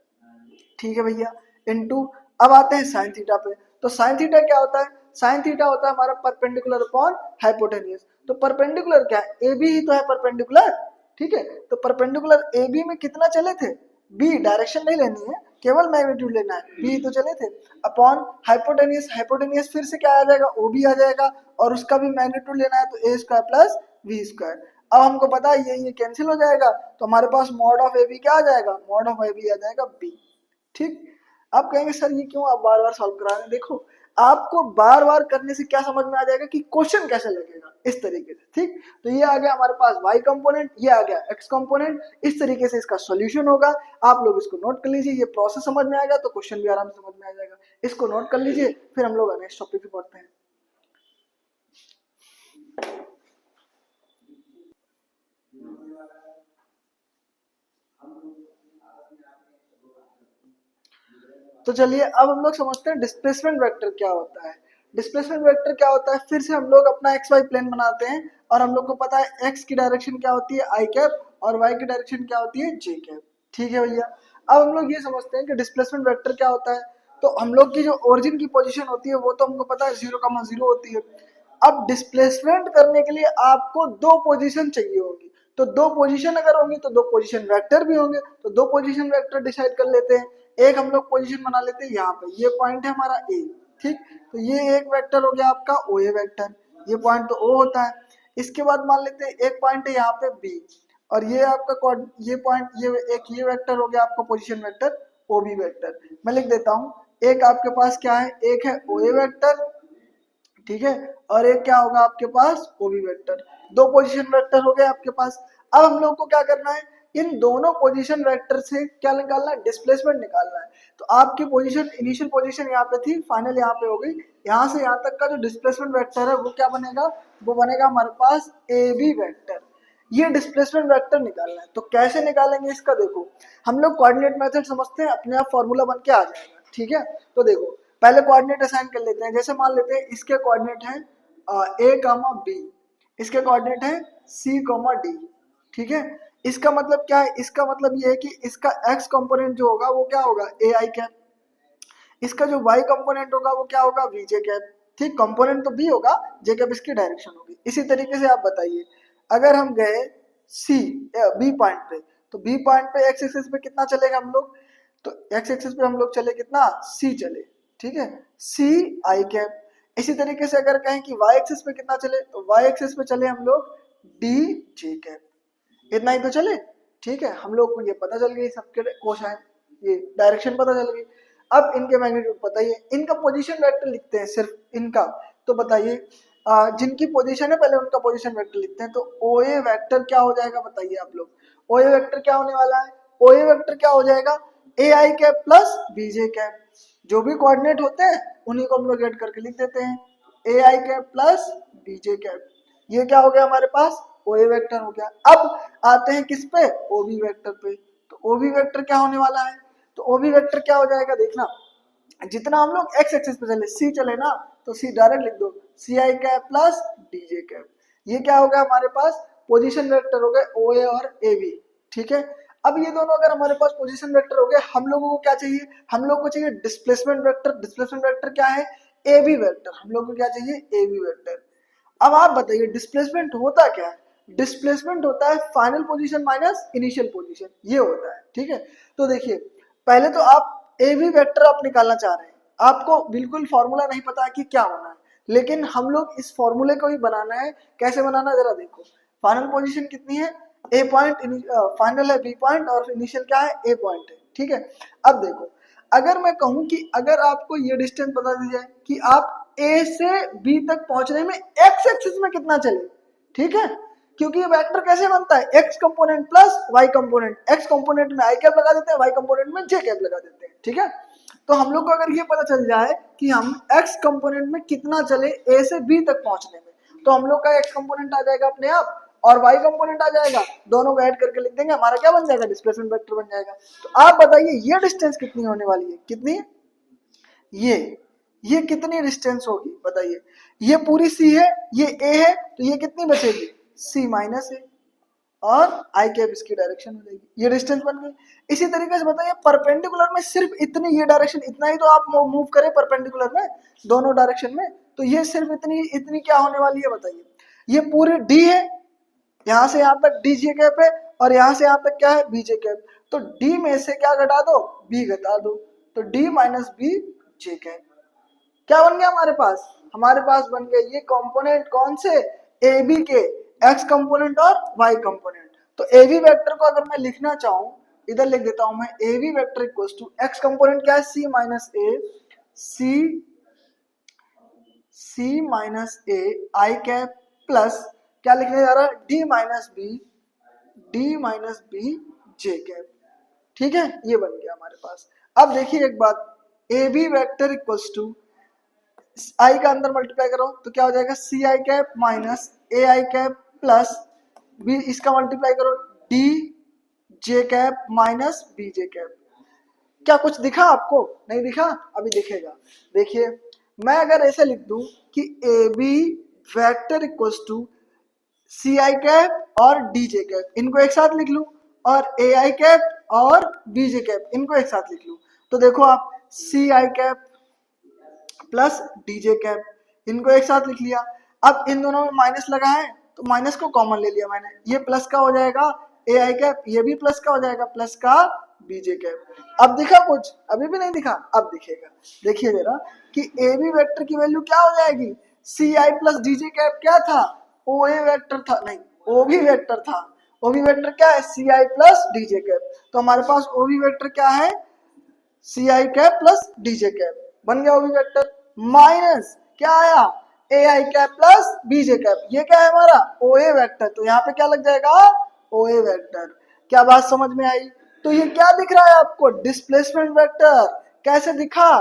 ठीक है भैया, इनटू। अब आते हैं साइन थीटा पे। तो साइन थीटा क्या होता है, साइन थीटा होता है हमारा परपेंडिकुलर अपॉन हाइपोटेन्यूज। तो परपेंडिकुलर क्या है, ए बी ही तो है परपेंडिकुलर, ठीक है। तो परपेंडिकुलर ए बी में कितना चले थे, बी, डायरेक्शन नहीं लेनी है, केवल मैग्नीट्यूड लेना है, बी तो चले थे, अपॉन हाइपोटेन्यूज, हाइपोटेन्यूज फिर से क्या आ जाएगा, ओ बी आ जाएगा, और उसका भी मैग्नीट्यूड लेना है तो ए स्क्वायर प्लस बी स्क्वायर। अब हमको पता है ये कैंसिल हो जाएगा, तो हमारे पास मॉड ऑफ ए बी क्या आ जाएगा, मॉड ऑफ ए बी आ जाएगा बी, ठीक। आप कहेंगे सर ये क्यों आप बार बार सॉल्व करा रहे हैं, देखो आपको बार बार करने से क्या समझ में आ जाएगा कि क्वेश्चन कैसे लगेगा, इस तरीके से, ठीक। तो ये आ गया हमारे पास y कंपोनेंट, ये आ गया x कंपोनेंट, इस तरीके से इसका सॉल्यूशन होगा। आप लोग इसको नोट कर लीजिए, ये प्रोसेस समझ में आएगा तो क्वेश्चन भी आराम से समझ में आ जाएगा। इसको नोट कर लीजिए, फिर हम लोग नेक्स्ट टॉपिक पे पढ़ते हैं। तो चलिए अब हम लोग समझते हैं डिस्प्लेसमेंट वेक्टर क्या होता है। डिस्प्लेसमेंट वेक्टर क्या होता है, फिर से हम लोग अपना एक्स वाई प्लेन बनाते हैं, और हम लोग को पता है एक्स की डायरेक्शन क्या होती है आई कैप, और वाई की डायरेक्शन क्या होती है जे कैप, ठीक है भैया। अब हम लोग ये समझते हैं कि डिस्प्लेसमेंट वेक्टर क्या होता है। तो हम लोग की जो ओरिजिन की पोजीशन होती है वो तो हमको पता है 0,0 होती है। अब डिस्प्लेसमेंट करने के लिए आपको दो पोजीशन चाहिए होगी, तो दो पोजीशन अगर होंगी तो दो पोजीशन वेक्टर भी होंगे, तो दो पोजीशन वेक्टर डिसाइड कर लेते हैं। एक हम लोग पोजीशन बना लेते हैं यहाँ पे, ये पॉइंट है हमारा ए, ठीक, तो ये एक वेक्टर हो गया आपका ओ ए वेक्टर, ये पॉइंट तो ओ होता है। इसके बाद मान लेते हैं एक पॉइंट है यहाँ पे बी, और ये आपका ये पॉइंट ये वेक्टर हो गया आपका position vector O B vector. मैं लिख देता हूँ, एक आपके पास क्या है, एक है ओ ए वेक्टर, ठीक है, और एक क्या होगा आपके पास ओ बी वेक्टर, दो पोजीशन वेक्टर हो गए आपके पास। अब हम लोग को क्या करना है, इन दोनों पोजीशन वेक्टर से क्या निकालना है, डिस्प्लेसमेंट निकालना है। तो आपकी पोजीशन इनिशियल पोजीशन यहाँ पे थी, फाइनल यहाँ पे हो गई, यहाँ से यहाँ तक का जो डिस्प्लेसमेंट वेक्टर है वो क्या बनेगा, वो बनेगा हमारे पास ए बी वेक्टर। ये डिस्प्लेसमेंट वेक्टर निकालना है, तो कैसे निकालेंगे इसका, देखो हम लोग कोऑर्डिनेट मेथड समझते हैं, अपने आप फॉर्मूला बन के आ जाएगा, ठीक है। तो देखो पहले कोऑर्डिनेट असाइन कर लेते हैं, जैसे मान लेते हैं इसके कोऑर्डिनेट है ए कामा बी, इसके कोऑर्डिनेट है सी कामा डी, ठीक है। इसका मतलब क्या है, इसका मतलब ये है कि इसका एक्स कंपोनेंट जो होगा वो क्या होगा ए आई कैप, इसका जो वाई कंपोनेंट होगा वो क्या होगा वी जे कैप, ठीक, कंपोनेंट तो बी होगा, जे कैप इसकी डायरेक्शन होगी। इसी तरीके से आप बताइए, अगर हम गए सी बी पॉइंट पे, तो बी पॉइंट पे एक्स एक्सिस पे कितना चलेगा हम लोग, तो एक्स एक्सिस पे हम लोग चले कितना सी चले, ठीक है, सी आई कैप। इसी तरीके से अगर कहें कि वाई एक्सिस पे कितना चले, तो वाई एक्सिस पे चले हम लोग डी जे कैप, इतना ही तो चले, ठीक है, हम लोग को ये पता चल गई सबके कोसाइन, ये डायरेक्शन पता चल गई। अब इनके मैग्नीट्यूड पता ही है, इनका पोजीशन वेक्टर लिखते हैं सिर्फ इनका, तो बताइए जिनकी पोजीशन है पहले उनका पोजीशन वेक्टर लिखते हैं, तो ओ ए वेक्टर क्या हो जाएगा बताइए आप लोग, ओ ए वेक्टर क्या होने वाला है, ओ ए वेक्टर क्या हो जाएगा a I cap plus B J cap, जो भी कोऑर्डिनेट होते हैं उन्हीं को हम लोग ऐड करके लिख देते हैं, a I cap plus B J cap, ये क्या हो गया हमारे पास ओ ए वेक्टर हो गया। अब आते हैं किस पे, ओ बी वेक्टर पे, तो ओ बी वेक्टर क्या होने वाला है, तो ओ बी वेक्टर क्या हो जाएगा, देखना जितना हम लोग एक्स एक्सिस पे चले सी चले ना, तो सी डायरेक्ट लिख दो, सी आई कैप प्लस डी जे कैप, ये क्या होगा हमारे पास पोजीशन वेक्टर हो गए ओ ए और ए बी, ठीक है। अब ये दोनों अगर हमारे पास पोजीशन वेक्टर हो गए, हम लोगों को क्या चाहिए, हम लोग को चाहिए डिस्प्लेसमेंट वेक्टर, डिस्प्लेसमेंट वेक्टर क्या है ए बी वेक्टर, हम लोग को क्या चाहिए ए बी वेक्टर। अब आप बताइए डिस्प्लेसमेंट होता क्या है, डिस्प्लेसमेंट होता है final position minus initial position, ये होता है, ठीक है। तो देखिए पहले तो आप ए बी वेक्टर आप निकालना चाह रहे हैं, आपको बिल्कुल फॉर्मूला नहीं पता कि क्या होना है, लेकिन हम लोग इस फॉर्मूले को ही बनाना है, कैसे बनाना है जरा देखो, फाइनल पोजीशन कितनी है ए पॉइंट, फाइनल है बी पॉइंट और इनिशियल क्या है ए पॉइंट है, ठीक है। अब देखो अगर मैं कहूं कि अगर आपको ये डिस्टेंस बता दी जाए कि आप ए से बी तक पहुंचने में एक्स एक्सिस में कितना चले, ठीक है, क्योंकि ये वेक्टर कैसे बनता है X component plus Y component, X component में आई कैप लगा देते हैं, वाई कंपोनेंट में जे कैप लगा देते हैं, ठीक है। तो हम लोग को अगर ये पता चल जाए कि हम एक्स कंपोनेंट में कितना चले ए से बी तक पहुंचने में, तो हम लोग का एक्स कंपोनेंट आ जाएगा अपने आप और वाई कंपोनेंट आ जाएगा, दोनों को ऐड करके लिख देंगे, हमारा क्या बन जाएगा डिस्प्लेसमेंट वेक्टर बन जाएगा। तो आप बताइए ये डिस्टेंस कितनी होने वाली है, कितनी, ये कितनी डिस्टेंस होगी बताइए, ये पूरी सी है, ये ए है, तो ये कितनी बचेगी सी माइनस ए, और आई कैप इसकी डायरेक्शन हो जाएगी, ये डिस्टेंस बन गई। इसी तरीके से बताइए परपेंडिकुलर में सिर्फ इतनी, ये डायरेक्शन इतना ही तो आप मूव करें परपेंडिकुलर में दोनों डायरेक्शन में, तो ये सिर्फ इतनी इतनी क्या होने वाली है बताइए, ये पूरे डी है, यहाँ से यहाँ तक डी जे कैप है और यहाँ से यहाँ तक क्या है बी जे कैप, तो डी में से क्या घटा दो बी घटा दो, तो D minus B J cap क्या बन गया हमारे पास बन गए ये कंपोनेंट कौन से ए बी के, एक्स कंपोनेंट और वाई कंपोनेंट। तो ए बी वेक्टर को अगर मैं लिखना चाहूं, इधर लिख देता हूं मैं A B vector equal to X component क्या है C minus A, C minus A I cap plus क्या लिखने जा रहा है D minus B J cap, ठीक है, ये बन गया हमारे पास। अब देखिए एक बात, a B vector equals to i का अंदर मल्टीप्लाई करो तो क्या हो जाएगा सी आई कैप माइनस ए आई कैप प्लस बी, इसका मल्टीप्लाई करो डी जे cap minus B J cap. क्या कुछ दिखा आपको, नहीं दिखा, अभी दिखेगा। देखिए मैं अगर ऐसे लिख दूं कि A B vector equals to C I cap और डी जे कैप, इनको एक साथ लिख लूं, और ए आई कैप और बी जे कैप इनको एक साथ लिख लूं, तो देखो आप सी आई कैप प्लस डीजे कैप, इनको एक साथ लिख लिया। अब इन दोनों में माइनस लगा है तो माइनस को कॉमन ले लिया मैंने, ये प्लस का हो जाएगा ए आई कैप, ये भी प्लस का हो जाएगा प्लस का बीजे कैप। अब दिखा कुछ? अभी भी नहीं दिखा, अब दिखेगा। देखिए जरा कि ए बी वेक्टर की वैल्यू क्या हो जाएगी, सी आई प्लस डीजे कैप क्या था, ओ ए वेक्टर था, नहीं ओ बी वेक्टर था। ओ बी वेक्टर क्या है, सी आई प्लस डीजे कैप। तो हमारे पास ओ बी वेक्टर क्या है, सी आई कैप प्लस डीजे कैप, बन गया ओबी वेक्टर। माइनस क्या आया, ए आई कैप प्लस बीजे कैप, ये क्या है हमारा ओ ए वेक्टर, तो यहाँ पे क्या लग जाएगा ओ ए वेक्टर। क्या बात समझ में आई? तो ये क्या दिख रहा है आपको, डिस्प्लेसमेंट वेक्टर। कैसे दिखा,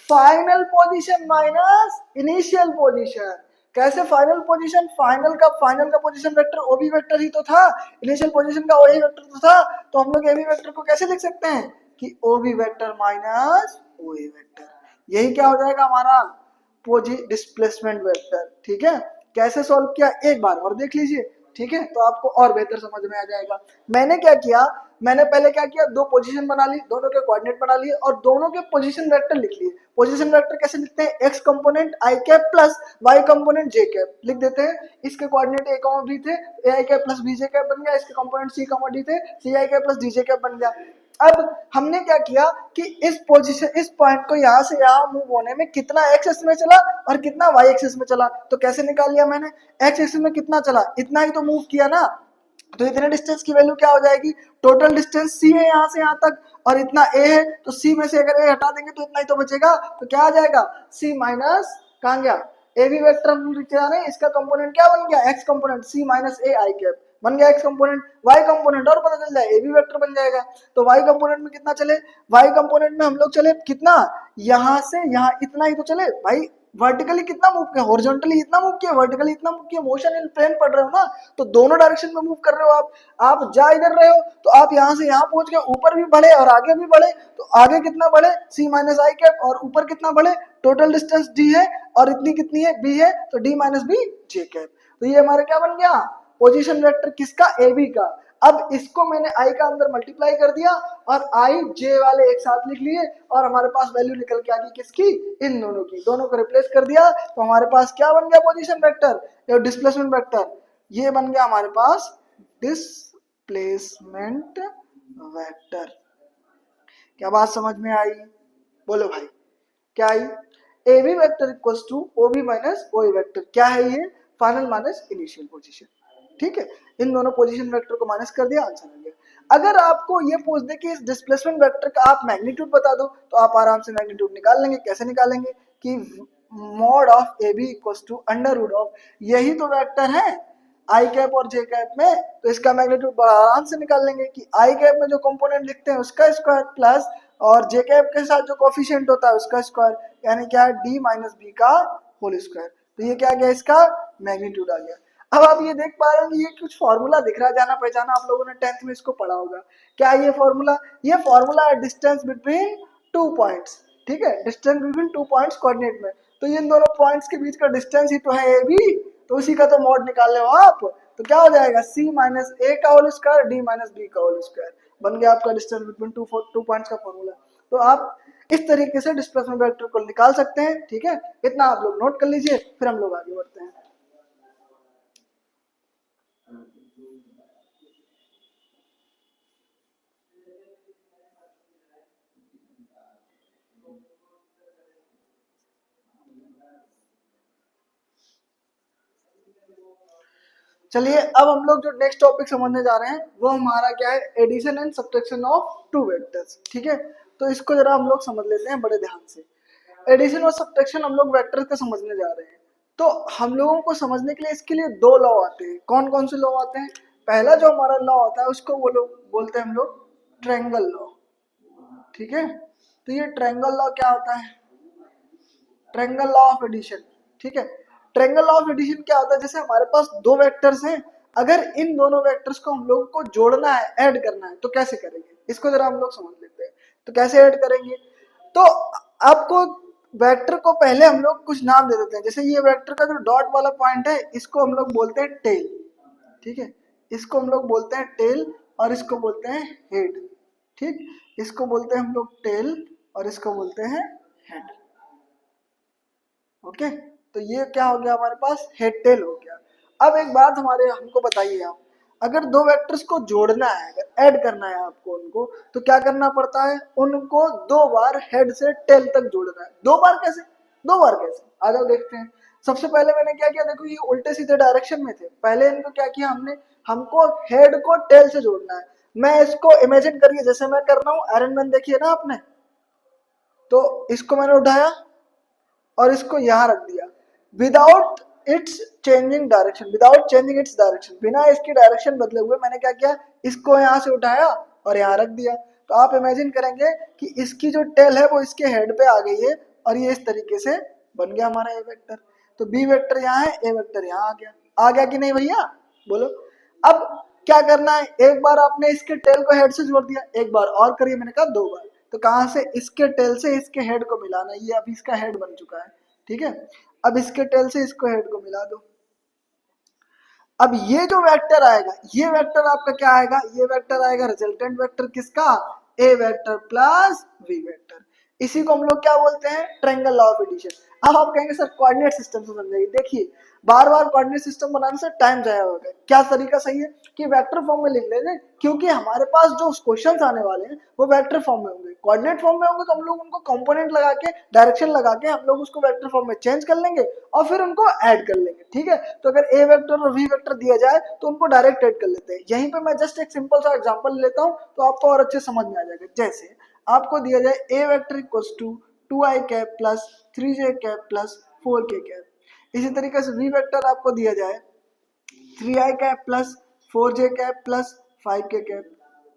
final position minus initial position. कैसे फाइनल पोजीशन, फाइनल का पोजीशन वेक्टर ओबी वेक्टर ही तो था, इनिशियल पोजीशन का ओए वेक्टर तो था। तो हम लोग एबी वेक्टर को कैसे लिख सकते हैं कि ओबी वेक्टर माइनस ओए वेक्टर, यही क्या हो जाएगा हमारा डिस्प्लेसमेंट वेक्टर। ठीक है, कैसे सॉल्व किया एक बार और देख लीजिए, ठीक है, तो आपको और बेहतर समझ में आ जाएगा। मैंने क्या किया, मैंने पहले क्या किया, दो पोजीशन बना ली, दोनों के कोऑर्डिनेट बना लिए और दोनों के पोजीशन वेक्टर लिख लिए। पोजीशन वेक्टर कैसे लिखते हैं, x component i cap plus Y component j cap लिख देते हैं। इसके कोऑर्डिनेट ए कॉमा बी थे, a I cap plus B J cap बन गया। इसके कंपोनेंट सी कॉमा डी थे, सी आई कैप प्लस डी जे कैप बन गया। अब हमने क्या किया कि इस पोजीशन, इस पॉइंट को यहां से यहां मूव होने में कितना एक्स एक्सिस में चला और कितना वाई एक्सिस में चला, तो कैसे निकाल लिया मैंने, एक्स एक्सिस में कितना चला इतना ही तो मूव किया ना, तो इतने डिस्टेंस की वैल्यू क्या हो जाएगी, टोटल डिस्टेंस सी है यहाँ से यहाँ तक और इतना ए है, तो सी में से अगर ए हटा देंगे तो इतना ही तो बचेगा, तो क्या आ जाएगा सी माइनस, कहाँ गया ए बी वेक्टर हम लिख रहे हैं, इसका कंपोनेंट क्या बन गया एक्स कंपोनेंट, सी माइनस ए आई कैप बन गया एक्स कंपोनेंट। वाई कंपोनेंट और पता चल जाए ए बी वेक्टर बन जाएगा। तो वाई कंपोनेंट में कितना चले, वाई कंपोनेंट में हम लोग चले कितना, यहाँ से यहाँ इतना ही तो चले भाई। वर्टिकली कितना मूव किया, हॉरिजॉन्टली इतना मूव किया, वर्टिकली इतना मूव किया, मोशन इन प्लेन पढ़ रहे हो ना, तो दोनों डायरेक्शन में मूव कर रहे हो आप जा इधर रहे हो तो आप यहाँ से यहाँ पहुंच गए, ऊपर भी बढ़े और आगे भी बढ़े, तो आगे कितना बढ़े सी माइनस आई कैप और ऊपर कितना बढ़े, टोटल डिस्टेंस डी है और इतनी कितनी है बी है, तो D minus B J cap. तो ये हमारा क्या बन गया, पोजीशन वेक्टर किसका, ए बी का। अब इसको मैंने आई का अंदर मल्टीप्लाई कर दिया और आई जे वाले एक साथ लिख लिए और हमारे पास वैल्यू निकल के आ गई किसकी, इन दोनों की, दोनों को रिप्लेस कर दिया तो हमारे पास क्या बन गया पोजीशन वेक्टर या डिस्प्लेसमेंट वेक्टर, ये बन गया हमारे पास डिस्प्लेसमेंट वेक्टर। क्या बात समझ में आई, बोलो भाई क्या आई, a B vector equals to O B minus O A vector, क्या है ये, फाइनल माइनस इनिशियल पोजीशन। ठीक है, इन दोनों पोजीशन वेक्टर को माइनस कर दिया, आंसर आ गया। अगर आपको ये पूछ दे कि इस डिस्प्लेसमेंट वेक्टर का आप मैग्नीट्यूड बता दो तो आप आराम से मैग्नीट्यूड निकाल लेंगे। कैसे निकालेंगे कि mod of A B equals to under root of, यही तो वेक्टर है आई कैप और जे कैप में, तो इसका मैग्नीट्यूड आराम से निकाल लेंगे कि आई कैप में जो कंपोनेंट लिखते हैं उसका स्क्वायर प्लस और जे कैप के साथ जो कोफिशिएंट होता है उसका स्क्वायर, यानी क्या है डी माइनस बी का होल स्क्वायर। तो ये क्या आ गया, इसका मैग्नीट्यूड आ गया। अब आप ये देख पा रहे हैं ये कुछ फॉर्मूला दिख रहा है, जाना पहचाना, आप लोगों ने 10th में इसको पढ़ा होगा। क्या ये फॉर्मूला, ये फॉर्मूला है डिस्टेंस बिटवीन टू पॉइंट्स। ठीक है, distance between two points coordinate में, तो इन दोनों पॉइंट्स के बीच का डिस्टेंस ही तो है ए बी, तो उसी का तो मॉड निकाल ले आप, तो क्या हो जाएगा सी माइनस ए का whole square D minus B का होल स्क्वायर, बन गया आपका डिस्टेंस बिटवीन टू पॉइंट्स का फॉर्मूला। तो आप इस तरीके से डिस्प्लेसमेंट वेक्टर को निकाल सकते हैं। ठीक है, इतना आप लोग नोट कर लीजिए, फिर हम लोग आगे बढ़ते हैं। चलिए अब हम लोग जो नेक्स्ट टॉपिक समझने जा रहे हैं वो हमारा क्या है, addition and subtraction of two vectors. ठीक है, तो इसको जरा हम लोग समझ लेते हैं बड़े ध्यान से। एडिशन और सब्ट्रैक्शन हम लोग वेक्टर्स का समझने जा रहे हैं, तो हम लोगों को समझने के लिए इसके लिए दो लॉ आते हैं। कौन कौन से लॉ आते हैं, पहला जो हमारा लॉ होता है उसको वो लोग बोलते हैं हम लोग ट्रायंगल लॉ। ठीक है, तो ये ट्रायंगल लॉ क्या होता है, ट्रायंगल लॉ ऑफ एडिशन। ठीक है, ट्रायंगल लॉ ऑफ एडिशन क्या होता है, जैसे हमारे पास दो वेक्टर्स हैं, अगर इन दोनों वेक्टर्स को हम लोग को जोड़ना है, ऐड करना है, तो कैसे करेंगे, इसको जरा हम लोग समझ लेते हैं। तो कैसे ऐड करेंगे, तो आपको वेक्टर को पहले हम लोग कुछ नाम दे देते हैं। जैसे ये वेक्टर का जो डॉट वाला पॉइंट है इसको हम लोग बोलते हैं टेल। ठीक है, इसको हम लोग बोलते हैं टेल और इसको बोलते हैं हेड। ठीक, इसको बोलते हैं हम लोग टेल और इसको बोलते हैं हेड। ओके, तो ये क्या हो गया हमारे पास, हेड टेल हो गया। अब एक बात हमको बताइए आप, अगर दो वेक्टर्स को जोड़ना है, अगर ऐड करना है आपको उनको, तो क्या करना पड़ता है, उनको दो बार हेड से टेल तक जोड़ना है। दो बार कैसे, दो बार कैसे, आ जाओ देखते हैं। सबसे पहले मैंने क्या किया, देखो ये उल्टे सीधे डायरेक्शन में थे, पहले इनको क्या किया हमने, हमको हेड को टेल से जोड़ना है। मैं इसको इमेजिन करिए जैसे मैं कर रहा हूँ, आयरन मैन देखिए ना आपने, तो इसको मैंने उठाया और इसको यहां रख दिया, without its changing direction, without changing its direction, बिना इसकी डायरेक्शन बदले हुए मैंने क्या किया, इसको यहां से उठाया और यहां रख दिया। तो आप इमेजिन करेंगे कि इसकी जो टेल है वो इसके हेड पे आ गई है और ये इस तरीके से बन गया हमारा ए वेक्टर। तो बी वेक्टर यहाँ है, ए वेक्टर यहाँ आ गया कि नहीं भैया, बोलो। अब क्या करना है, एक बार आपने इसके टेल को हेड से जोड़ दिया, एक बार और करिए, मैंने कहा दो बार। तो कहां से, इसके टेल से इसके हेड को मिलाना, ये अभी इसका हेड बन चुका है, ठीक है। अब इसके टेल से इसको हेड को मिला दो। अब ये जो वेक्टर आएगा, ये वेक्टर आपका क्या आएगा, ये वेक्टर आएगा रिजल्टेंट वेक्टर किसका, ए वेक्टर प्लस बी वेक्टर। इसी को हम लोग क्या बोलते हैं, ट्रायंगल लॉ ऑफ एडिशन। अब आप कहेंगे सर कोऑर्डिनेट सिस्टम से समझाइए, देखिए बार बार कोऑर्डिनेट सिस्टम बनाने से टाइम जाया होगा, क्या तरीका सही है कि वेक्टर फॉर्म में लिख लेते, क्योंकि हमारे पास जो क्वेश्चंस आने वाले हैं वो वेक्टर फॉर्म में होंगे। कोऑर्डिनेट फॉर्म में होंगे तो हम लोग उनको कंपोनेंट लगा के, डायरेक्शन लगा के हम लोग उसको वेक्टर फॉर्म में चेंज कर लेंगे और फिर उनको ऐड कर लेंगे, ठीक है। तो अगर ए वेक्टर और वी वेक्टर दिया जाए तो उनको डायरेक्ट ऐड कर लेते हैं। यहीं पे मैं जस्ट एक सिंपल सा एग्जांपल लेता हूं तो आपको और अच्छे समझ में आ जाएगा। जैसे आपको दिया जाए a vector equals to 2i cap plus 3j cap plus 4k cap, इसी तरीके से वी वेक्टर आपको दिया जाए 3i cap plus 4j cap plus 5k cap,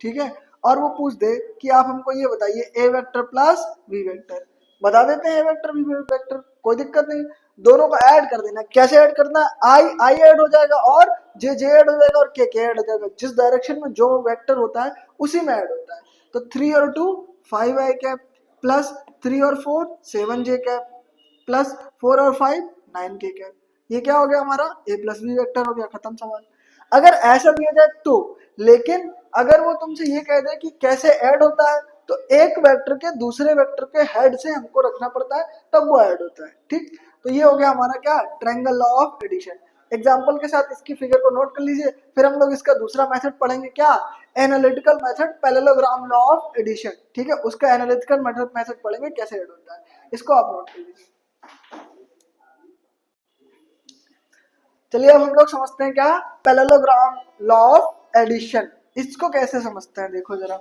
ठीक है। और वो पूछ दे कि आप हमको ये बताइए ए वेक्टर प्लस वी वेक्टर, बता देते हैं ए वेक्टर वी वेक्टर, कोई दिक्कत नहीं। दोनों को ऐड कर देना, कैसे ऐड करना है, आई ऐड हो जाएगा और जे ऐड हो जाएगा और के ऐड हो जाएगा, जिस डायरेक्शन में जो वेक्टर होता है उसी में ऐड होता है। तो 3 और 2 5i कैप प्लस 3 और 4 7j कैप प्लस 4 और 5 9k कैप, ये क्या हो गया हमारा ए प्लस बी वेक्टर हो गया, खत्म सवाल। अगर ऐसा दिया जाए तो, लेकिन अगर वो तुमसे ये कह दे कि कैसे ऐड होता है, तो एक वेक्टर के दूसरे वेक्टर के हेड से हमको रखना पड़ता है, तब वो ऐड होता है, ठीक। तो ये हो गया हमारा क्या, triangle law of addition. Example के साथ इसकी फिगर को नोट कर लीजिए, फिर हम लोग इसका दूसरा मेथड पढ़ेंगे, क्या, analytical method parallelogram law of addition, ठीक है। उसका एनालिटिकल मेथड पढ़ेंगे कैसे ऐड होता है, इसको आप नोट कर लीजिए। चलिए अब हम लोग समझते हैं क्या, पैरेललोग्राम लॉ ऑफ एडिशन, इसको कैसे समझते हैं देखो जरा।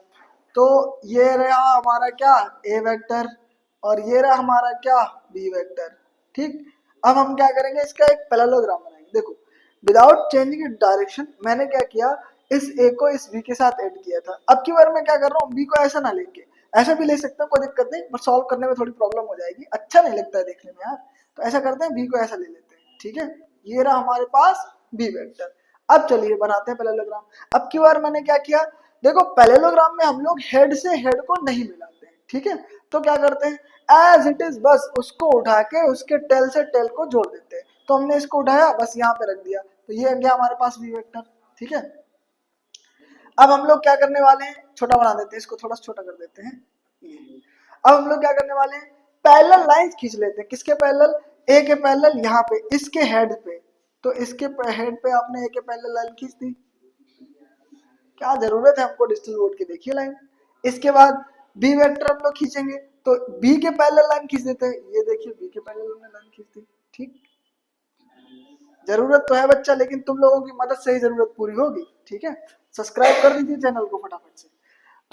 तो ये रहा हमारा क्या, ए वेक्टर और ये रहा हमारा क्या, बी वेक्टर, ठीक। अब हम क्या करेंगे, इसका एक पैरेललोग्राम बनाएंगे। देखो विदाउट चेंजिंग इट डायरेक्शन, मैंने क्या किया, इस ए को इस बी के साथ ऐड किया था। अब की बार मैं क्या कर रहा हूँ, बी को ऐसा ना लेके ऐसा भी ले सकता हूँ, कोई दिक्कत नहीं, बट सॉल्व करने में थोड़ी प्रॉब्लम हो जाएगी, अच्छा नहीं लगता है देखने में यार। तो ऐसा करते हैं, बी को ऐसा ले लेते हैं, ठीक है। ये रहा हमारे पास बी वेक्टर। अब चलिए बनाते हैं पैरेललोग्राम। अब की बार मैंने क्या किया, देखो पैरेललोग्राम में हम लोग हेड से हेड को नहीं मिलाते हैं, ठीक है। तो क्या करते हैं, एज इट इज बस उसको उठा के उसके टेल से टेल को जोड़ देते हैं। तो हमने इसको उठाया, बस यहाँ पे रख दिया, तो ये आ गया हमारे पास बी वेक्टर, ठीक है। अब हम लोग क्या करने वाले हैं, छोटा बना देते हैं इसको, थोड़ा छोटा कर देते हैं। अब हम लोग क्या करने वाले हैं, पैरेलल लाइंस खींच लेते हैं, किसके पैरेलल, ए के पैरेलल, यहाँ पे इसके हेड पे। तो इसके हेड पे आपने ए के पैरेलल लाइन खींच दी, क्या जरूरत है हमको डिजिटल बोर्ड की, देखिए लाइन। इसके बाद बी वेक्टर हम लोग खींचेंगे, तो बी के पैरेलल लाइन खींच देते हैं, ये देखिए बी के पैरेलल हमने लाइन खींच दी, ठीक। जरूरत तो है बच्चा, लेकिन तुम लोगों की मदद से ही जरूरत पूरी होगी, ठीक है। सब्सक्राइब कर दीजिए चैनल को फटाफट से।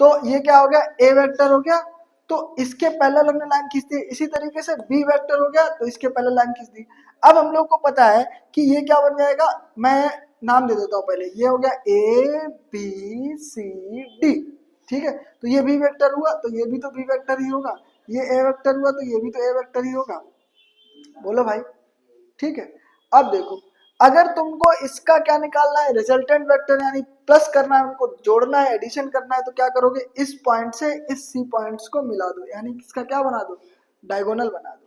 तो ये क्या हो गया, ए वेक्टर हो गया, तो इसके पैरेलल हमने लाइन खींच दी। इसी तरीके से बी वेक्टर हो गया, तो इसके पैरेलल लाइन खींच दी। अब हम लोग को पता है कि ये क्या बन जाएगा, मैं नाम दे देता हूँ पहले, ये हो गया ए बी सी डी, ठीक है। तो ये बी वेक्टर हुआ, तो ये भी तो बी वेक्टर ही होगा, ये ए वेक्टर हुआ तो ये भी तो ए वेक्टर ही होगा, बोलो भाई, ठीक है। अब देखो, अगर तुमको इसका क्या निकालना है, रिजल्टेंट वेक्टर, यानी प्लस करना है, उनको जोड़ना है, एडिशन करना है, तो क्या करोगे, इस पॉइंट से इस सी पॉइंट्स को मिला दो, यानी इसका क्या बना दो, डायगोनल बना दो।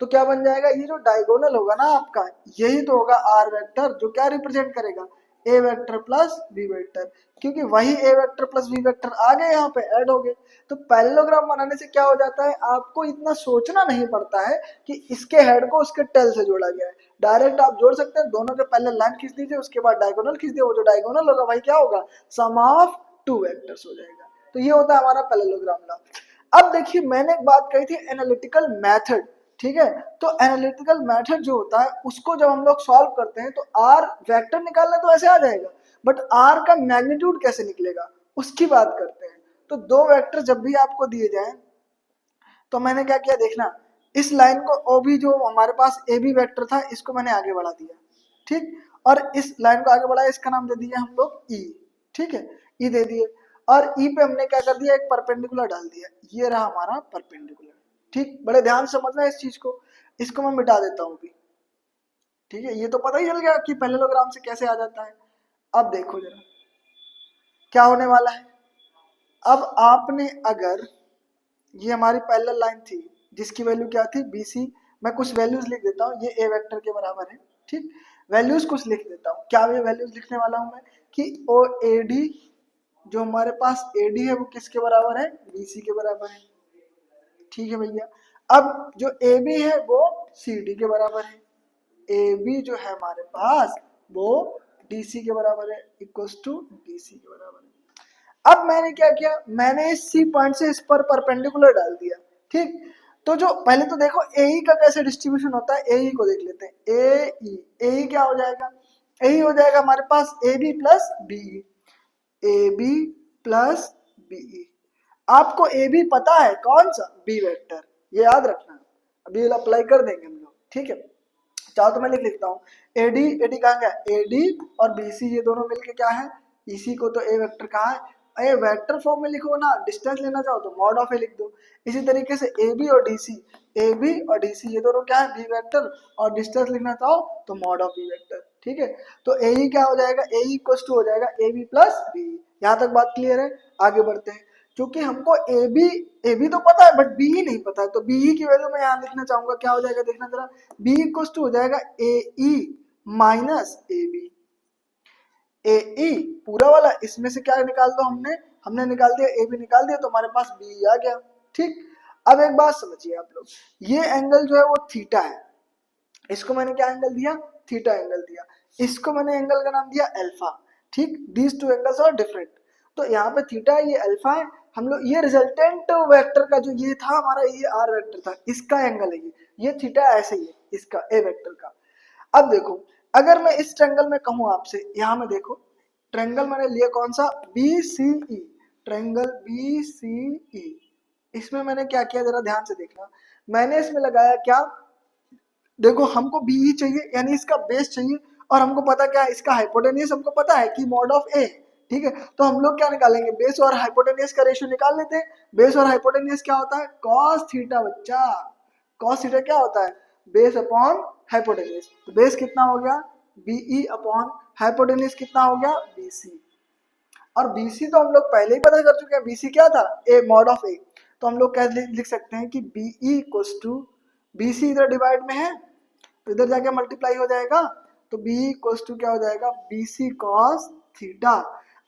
तो क्या बन जाएगा, ये जो डायगोनल होगा ना आपका, यही तो होगा आर वेक्टर, जो क्या रिप्रेजेंट करेगा, ए वेक्टर प्लस बी वेक्टर, क्योंकि वही ए वेक्टर प्लस बी वेक्टर आ गए यहाँ पे ऐड हो गए। तो पैरेललोग्राम बनाने से क्या हो जाता है, आपको इतना सोचना नहीं पड़ता है कि इसके हेड को उसके टेल से जोड़ा गया है, डायरेक्ट आप जोड़ सकते हैं। दोनों के पहले लाइन खींच दीजिए, उसके बाद डायगोनल खींच दिए, वो जो डायगोनल होगा भाई क्या होगा, सम ऑफ टू वेक्टर्स हो जाएगा। तो ये होता है हमारा पैरेललोग्राम लॉ। अब देखिए मैंने एक बात कही थी एनालिटिकल मेथड, ठीक है। तो एनालिटिकल मेथड जो होता है उसको जब हम लोग सॉल्व करते हैं तो आर वेक्टर निकालना तो ऐसे आ जाएगा, बट आर का मैग्नीट्यूड कैसे निकलेगा उसकी बात करते हैं। तो दो वेक्टर जब भी आपको दिए जाए तो मैंने क्या किया देखना, इस लाइन को ओ बी जो हमारे पास ए बी वेक्टर था इसको मैंने आगे बढ़ा दिया, ठीक, और इस लाइन को आगे बढ़ाया, इसका नाम दे दिया हम लोग ई, ठीक है, ई दे दिए, और ई पे हमने क्या कर दिया, एक परपेंडिकुलर डाल दिया, ये रहा हमारा परपेंडिकुलर, ठीक। बड़े ध्यान से समझना इस चीज को, इसको मैं मिटा देता हूँ भी, ठीक है। ये तो पता ही चल गया कि पैरेललोग्राम से कैसे आ जाता है। अब देखो जरा क्या होने वाला है। अब आपने अगर ये हमारी पैरेलल लाइन थी जिसकी वैल्यू क्या थी बी सी, मैं कुछ वैल्यूज लिख देता हूँ, ये ए वेक्टर के बराबर है, ठीक, वैल्यूज कुछ लिख देता हूँ। क्या ये वैल्यूज लिखने वाला हूँ मैं कि ओ ए डी, जो हमारे पास ए डी है वो किसके बराबर है, बी सी के बराबर है, ठीक है भैया। अब जो ए बी है वो सी डी के बराबर है, ए बी जो है हमारे पास वो डी सी के बराबर है, इक्वल्स टू डी सी के बराबर है। अब मैंने क्या किया, मैंने इस सी पॉइंट से इस पर परपेंडिकुलर डाल दिया, ठीक। तो जो पहले तो देखो ए ई का कैसे डिस्ट्रीब्यूशन होता है, ए ई को देख लेते हैं, ए ई क्या हो जाएगा, ए ई हो जाएगा हमारे पास a b plus b, a b plus b. आपको ए बी पता है कौन सा, बी वेक्टर, ये याद रखना, अभी अप्लाई कर देंगे हम लोग, ठीक है। चाहो तो मैं लिख लिखता हूँ, एडी कहाँ गया, एडी और बीसी ये दोनों मिलके क्या है, इसी को तो ए वेक्टर कहा है। ए वेक्टर फॉर्म में लिखो ना, डिस्टेंस लेना चाहो तो मॉड ऑफ ए लिख दो। इसी तरीके से ए बी और डी सी, ए बी और डी सी ये दोनों क्या है, बी वेक्टर, और डिस्टेंस लिखना चाहो तो मॉड ऑफ बी वेक्टर, ठीक है। तो ए ई क्या हो जाएगा, ए ई इक्वल्स टू हो जाएगा ए बी प्लस बी। यहाँ तक बात क्लियर है, आगे बढ़ते हैं। क्योंकि हमको ए बी तो पता है बट बी ही नहीं पता है, तो बी ई की वैल्यू मैं यहाँ लिखना चाहूंगा, क्या हो जाएगा देखना जरा, बी इक्वल्स टू हो जाएगा ए ई माइनस ए बी, ए ई पूरा वाला, इसमें से क्या निकाल दो, हमने निकाल दिया ए बी निकाल दिया, तो हमारे पास बी आ गया, ठीक। अब एक बात समझिए आप लोग, ये एंगल जो है वो थीटा है, इसको मैंने क्या एंगल दिया, थीटा एंगल दिया, इसको मैंने एंगल का नाम दिया अल्फा, ठीक। These two angles are different. तो यहाँ पे थीटा है, ये अल्फा है, हम लोग ये रिजल्टेंट वेक्टर का जो ये था हमारा, ये आर वेक्टर था, इसका एंगल है ये थीटा ऐसे ही है इसका ए वेक्टर का। अब देखो अगर मैं इस ट्रायंगल में कहूँ आपसे, यहाँ में देखो ट्रायंगल मैंने लिया कौन सा, बी सी ई, ट्रायंगल बी सी ई, इसमें मैंने क्या किया जरा ध्यान से देखना, मैंने इसमें लगाया क्या, देखो हमको बी ई चाहिए यानी इसका बेस चाहिए, और हमको पता क्या है, इसका हाइपोटेन्यूज हमको पता है कि मॉड ऑफ ए, ठीक है। तो हम लोग क्या निकालेंगे, बेस और हाइपोटेन्यूज का रेशियो निकाल लेते हैं। बेस और हाइपोटेन्यूज क्या होता है, कॉस थीटा बच्चा, कॉस थीटा क्या होता है, बेस अपॉन हाइपोटेन्यूज। तो बेस कितना हो गया, बीई अपॉन हाइपोटेन्यूज कितना हो गया, बीसी। और बीसी तो हम लोग पहले ही पता कर चुके हैं, बीसी क्या था, ए मॉड ऑफ ए। तो हम लोग क्या लिख सकते हैं कि बीई इक्वल्स टू, बीसी इधर डिवाइड में है तो इधर जाके मल्टीप्लाई हो जाएगा, तो बी इक्वल्स टू क्या हो जाएगा, बी सी कॉस थीटा।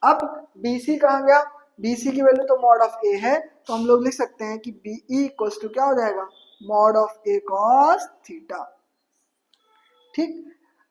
अब बी सी कहाँ गया, बी सी की वैल्यू तो मॉड ऑफ ए है, तो हम लोग लिख सकते हैं कि बी इक्वल्स टू क्या हो जाएगा, mod of a cos theta, ठीक।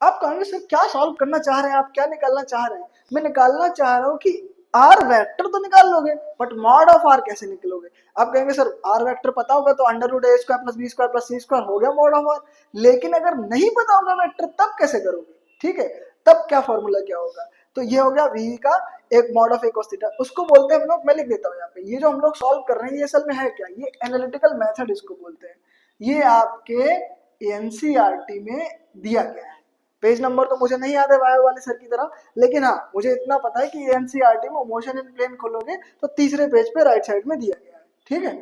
आप कहोगे सर क्या सॉल्व करना चाह रहे हैं, आप क्या निकालना चाह रहे हैं, मैं निकालना चाह रहा हूँ कि आर वेक्टर तो निकाल लोगे बट मॉड ऑफ आर कैसे निकलोगे। आप कहेंगे सर आर वेक्टर पता होगा तो under root a square plus B square plus c square हो गया मॉड ऑफ आर, लेकिन अगर नहीं पता होगा वेक्टर तब कैसे करोगे, ठीक है, तब क्या फॉर्मूला क्या होगा। तो ये हो गया वी का एक mod of A cos theta, उसको बोलते हैं हम लोग, मैं लिख देता हूँ यहाँ पे, ये जो हम लोग सॉल्व कर रहे हैं ये असल में है क्या, ये एनालिटिकल मेथड इसको बोलते हैं। ये आपके एनसीईआरटी में दिया गया है, पेज नंबर तो मुझे नहीं याद है वायो वाले सर की तरह, लेकिन हाँ मुझे इतना पता है कि एनसीईआरटी में मोशन इन प्लेन खोलोगे तो तीसरे पेज पे राइट साइड में दिया गया है, ठीक है।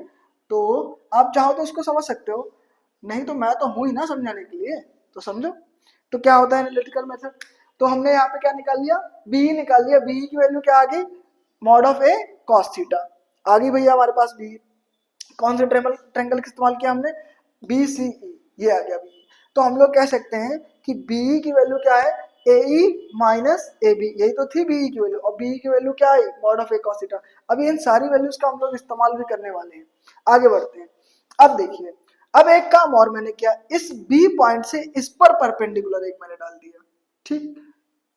तो आप चाहो तो इसको समझ सकते हो, नहीं तो मैं तो हूं ही ना समझाने के लिए, तो समझो। तो क्या होता है एनालिटिकल मेथड, तो हमने यहाँ पे क्या निकाल लिया, बी निकाल लिया, बी की वैल्यू क्या आ गई, mod of a cos theta आ गई भैया हमारे पास बी। कौन से ट्रायंगल का इस्तेमाल किया हमने, बी सी ई, ये आ गया बी। तो हम लोग कह सकते हैं कि बी की वैल्यू क्या है, AE माइनस AB, यही तो थी BE की वैल्यू, और BE की वैल्यू क्या है, mod of A cos theta. अभी इन सारी वैल्यूज का हम लोग इस्तेमाल भी करने वाले हैं। आगे बढ़ते हैं। अब देखिए, अब एक काम और मैंने किया, इस B पॉइंट से इस पर परपेंडिकुलर एक मैंने डाल दिया, ठीक।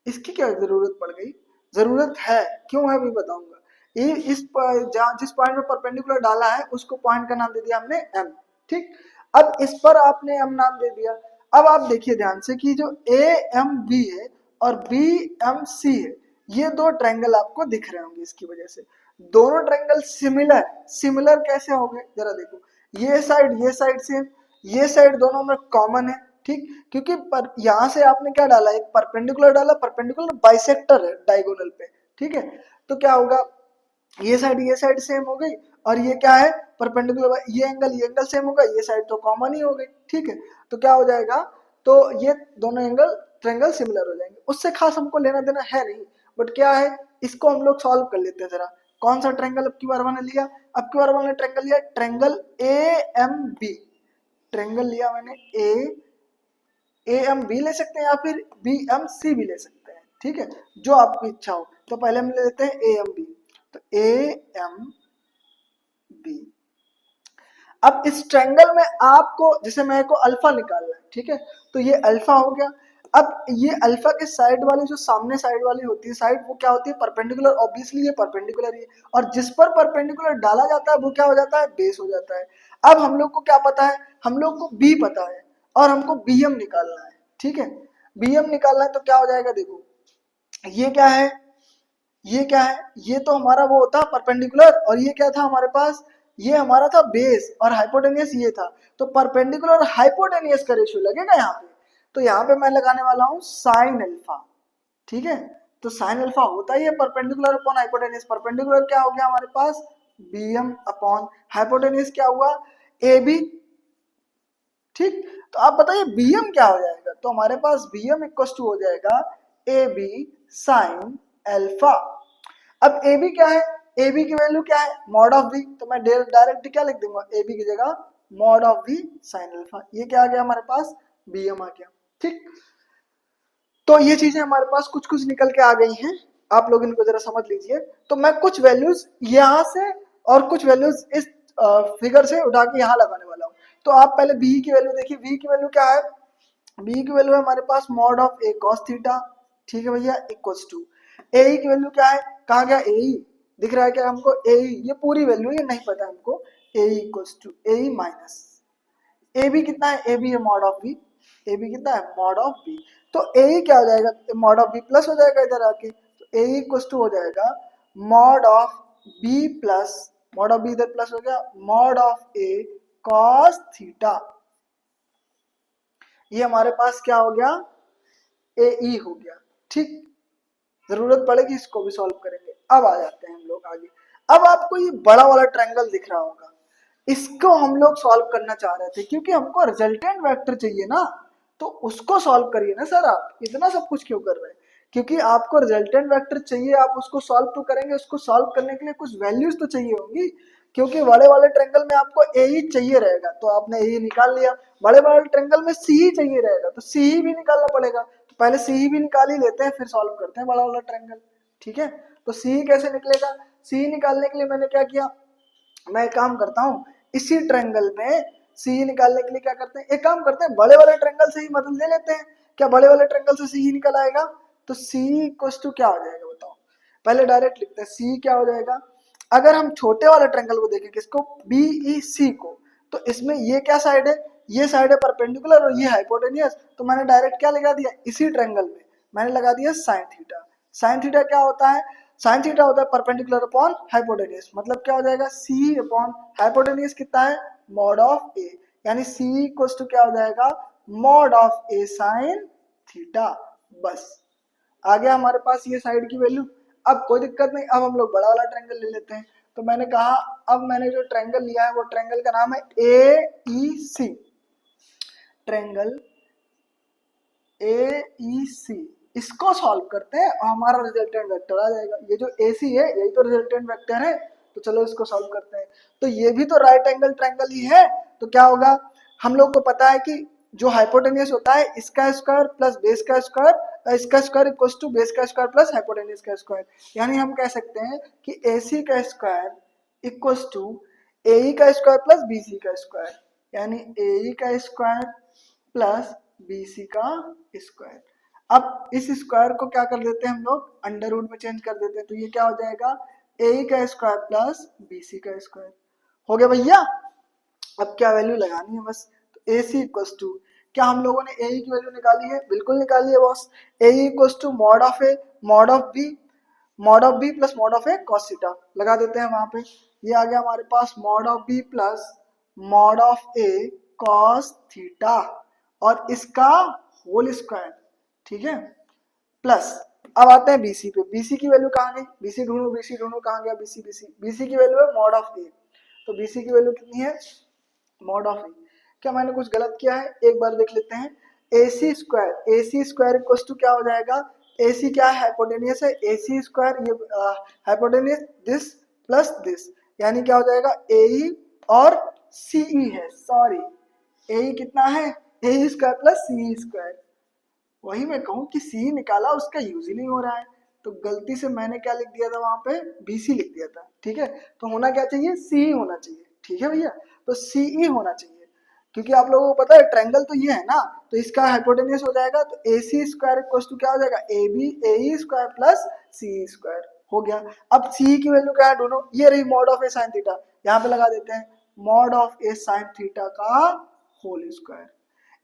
इसकी क्या जरूरत पड़ गई, जरूरत है, क्यों है भी बताऊंगा। ये जिस पॉइंट में परपेंडिकुलर डाला है उसको पॉइंट का नाम दे दिया हमने M, ठीक। अब इस पर आपने M नाम दे दिया। अब आप देखिए ध्यान से कि जो AMB है और BMC है, ये दो ट्रायंगल आपको दिख रहे होंगे, इसकी वजह से दोनों ट्रायंगल सिमिलर, सिमिलर कैसे हो गए जरा देखो, ये साइड सेम, ये साइड दोनों में कॉमन है, ठीक। क्योंकि यहां से आपने क्या डाला, एक परपेंडिकुलर डाला, परपेंडिकुलर बाइसेक्टर है डायगोनल पे, ठीक है। तो क्या होगा, ये साइड सेम हो गई, और ये क्या है परपेंडिकुलर, ये एंगल सेम होगा, ये साइड तो कॉमन ही हो गई, ठीक है। तो क्या हो जाएगा, तो ये दोनों एंगल ट्रायंगल सिमिलर हो जाएंगे, उससे खास हमको लेना देना है नहीं, बट क्या है, इसको हम लोग सॉल्व कर लेते हैं जरा। कौन सा ट्रायंगल अब की बार मैंने लिया, अब की बार मैंने ट्रायंगल लिया ट्रायंगल AMB, ट्रायंगल लिया मैंने AMB ले सकते हैं या फिर BMC भी ले सकते हैं, ठीक है, जो आपकी इच्छा हो। तो पहले हम ले लेते हैं AMB, तो AMB। अब इस ट्रायंगल में आपको, जैसे मेरे को अल्फा निकालना है, ठीक है, तो ये अल्फा हो गया। अब ये अल्फा के साइड वाली, जो सामने साइड वाली होती है साइड, वो क्या होती है परपेंडिकुलर, ऑब्वियसली ये परपेंडिकुलर ही है, और जिस पर परपेंडिकुलर डाला जाता है वो क्या हो जाता है, बेस हो जाता है। अब हम लोग को क्या पता है, हम लोग को B पता है और हमको BM निकालना है, ठीक है। BM निकालना है तो क्या हो जाएगा, देखो ये क्या है, ये क्या है, ये तो हमारा वो होता परपेंडिकुलर, और ये क्या था हमारे पास, ये हमारा था बेस, और हाइपोटेनियस ये था। तो परपेंडिकुलर और हाइपोटेनियस का रेशियो लगेगा यहाँ पे, तो यहाँ पे मैं लगाने वाला हूँ साइन अल्फा, ठीक है। तो साइन अल्फा होता ही है परपेंडिकुलर अपॉन हाइपोटेनियस, परपेंडिकुलर क्या हो गया हमारे पास BM अपॉन हाइपोटेनियस क्या हुआ AB, ठीक। तो आप बताइए BM क्या हो जाएगा, तो हमारे पास BM इक्वल टू हो जाएगा AB साइन अल्फा। अब AB क्या है, AB की वैल्यू क्या है मॉड ऑफ V, तो मैं डायरेक्ट क्या लिख दूंगा, AB की जगह mod of V sine alpha, ये क्या आ गया हमारे पास BM आ गया, ठीक। तो ये चीजें हमारे पास कुछ कुछ निकल के आ गई हैं, आप लोग इनको जरा समझ लीजिए। तो मैं कुछ वैल्यूज यहाँ से और कुछ वैल्यूज इस फिगर से उठा के यहाँ लगाने वाला हूँ। तो आप पहले B की वैल्यू देखिए, B की वैल्यू क्या है, B की वैल्यू है हमारे पास mod of A cos theta, ठीक है भैया, इक्वल्स टू AE की वैल्यू क्या है, कहाँ गया AE, दिख रहा है क्या हमको AE, ये पूरी वैल्यू ये नहीं पता हमको, AE equals to AE minus AB कितना है, AB है मॉड ऑफ B, AB कितना है मॉड ऑफ B, तो AE क्या हो जाएगा, मॉड ऑफ B प्लस हो जाएगा इधर आके, तो AE इक्वल्स टू हो जाएगा mod of B plus, mod of B इधर प्लस हो गया, mod of A cos theta, ये हमारे पास क्या हो गया AE हो गया, ठीक। जरूरत पड़ेगी इसको भी सॉल्व करेंगे। अब आ जाते हैं हम लोग आगे। अब आपको ये बड़ा वाला ट्रायंगल दिख रहा होगा, इसको हम लोग सॉल्व करना चाह रहे थे क्योंकि हमको रिजल्टेंट वेक्टर चाहिए ना, तो उसको सॉल्व करिए ना सर, आप इतना सब कुछ क्यों कर रहे हैं, क्योंकि आपको रिजल्टेंट वेक्टर चाहिए, आप उसको सॉल्व तो करेंगे, उसको सॉल्व करने के लिए कुछ वैल्यूज तो चाहिए होंगी, क्योंकि बड़े वाले ट्रायंगल में आपको ए ही चाहिए रहेगा, तो आपने ए निकाल लिया, बड़े वाले ट्रायंगल में सी ही चाहिए रहेगा, तो सी ही भी निकालना पड़ेगा, तो पहले सी ही भी निकाल ही लेते हैं फिर सॉल्व करते हैं बड़ा वाला ट्रायंगल, ठीक है। तो सी कैसे निकलेगा, सी निकालने के लिए मैंने क्या किया, मैं एक काम करता हूँ, इसी ट्रायंगल में सी निकालने के लिए क्या करते हैं, एक काम करते हैं बड़े वाले ट्रायंगल से ही मदद ले लेते हैं, क्या बड़े वाले ट्रायंगल से सी निकल आएगा, तो सी इक्वल्स टू क्या हो जाएगा बताओ, पहले डायरेक्ट लिखते हैं सी क्या हो जाएगा, अगर हम छोटे वाले ट्रायंगल को देखें किसको BEC को, तो इसमें ये क्या साइड है, ये साइड है परपेंडिकुलर और ये हाइपोटेनियस, तो मैंने डायरेक्ट क्या लगा दिया, इसी ट्रायंगल में मैंने लगा दिया साइन थीटा। साइन थीटा क्या होता है, साइन थीटा होता है परपेंडिकुलर अपॉन हाइपोटेनियस, मतलब क्या हो जाएगा सी अपॉन हाइपोटेनियस कितना है मॉड ऑफ ए, यानी सी इक्वल्स टू क्या हो जाएगा mod of a sine theta, बस आ गया हमारे पास ये साइड की वैल्यू। अब कोई दिक्कत नहीं, अब हम लोग बड़ा वाला ट्रायंगल ले लेते हैं, तो मैंने कहा अब मैंने जो ट्रायंगल लिया है वो ट्रायंगल का नाम है AEC, ट्रायंगल AEC, इसको सॉल्व करते हैं और हमारा रिजल्टेंट वेक्टर आ जाएगा, ये जो AC है यही तो रिजल्टेंट वेक्टर है, तो चलो इसको सॉल्व करते हैं। तो ये भी तो राइट एंगल ट्रायंगल ही है, तो क्या होगा, हम लोग को पता है कि जो हाइपोटेनियस होता है इसका स्क्वायर प्लस बेस का स्क्वायर, इसका स्क्वायर इक्वल्स टू बेस का स्क्वायर प्लस हाइपोटेनियस का स्क्वायर। यानी हम कह सकते हैं कि AC का स्क्वायर इक्वल्स टू AE का स्क्वायर प्लस BC का स्क्वायर, यानी AE का स्क्वायर प्लस BC का स्क्वायर। अब इस स्क्वायर को क्या कर देते हैं हम लोग, अंडर रूट में चेंज कर देते हैं, तो ये क्या हो जाएगा, AE का स्क्वायर प्लस BC का स्क्वायर। हो गया भैया। अब क्या वैल्यू लगानी है बस, तो AC इक्वल्स टू, क्या हम लोगों ने AE की वैल्यू निकाली है, बिल्कुल निकाली है boss. AE equals to mod of A mod of B, mod of B plus mod of A cos theta लगा देते हैं वहां पे। ये आ गया हमारे पास mod of B plus mod of A cos theta और इसका होल स्क्वायर, ठीक है, प्लस। अब आते हैं BC पे, BC की वैल्यू कहाँ गई, BC ढूंढो, BC ढूंढो, कहाँ गया BC, BC की वैल्यू है मॉड ऑफ A, तो BC की वैल्यू कितनी है, मॉड ऑफ A। क्या मैंने कुछ गलत किया है, एक बार देख लेते हैं। AC स्क्वायर इक्वल्स टू क्या हो जाएगा, AC क्या है, हाइपोटेनियस है, AC स्क्वायर ये हाइपोटेनियस दिस प्लस दिस, यानी क्या हो जाएगा AE और CE है, सॉरी AE कितना है, AE square plus CE square. वही मैं कहूँ कि सी निकाला, उसका यूज ही नहीं हो रहा है, तो गलती से मैंने क्या लिख दिया था वहां पे, BC लिख दिया था, ठीक है। तो होना क्या चाहिए, CE होना चाहिए, ठीक है भैया, तो CE होना चाहिए, क्योंकि आप लोगों को पता है ट्रायंगल तो ये है ना, तो इसका हाइपोटेनियस हो जाएगा, तो AC स्क्वायर इक्वल्स टू क्या हो जाएगा, AB AE square plus CE square हो गया। अब CE की वैल्यू क्या है दोनों, ये रही mod of A sine theta, यहाँ पे लगा देते हैं mod of A sine theta का होल स्क्वायर।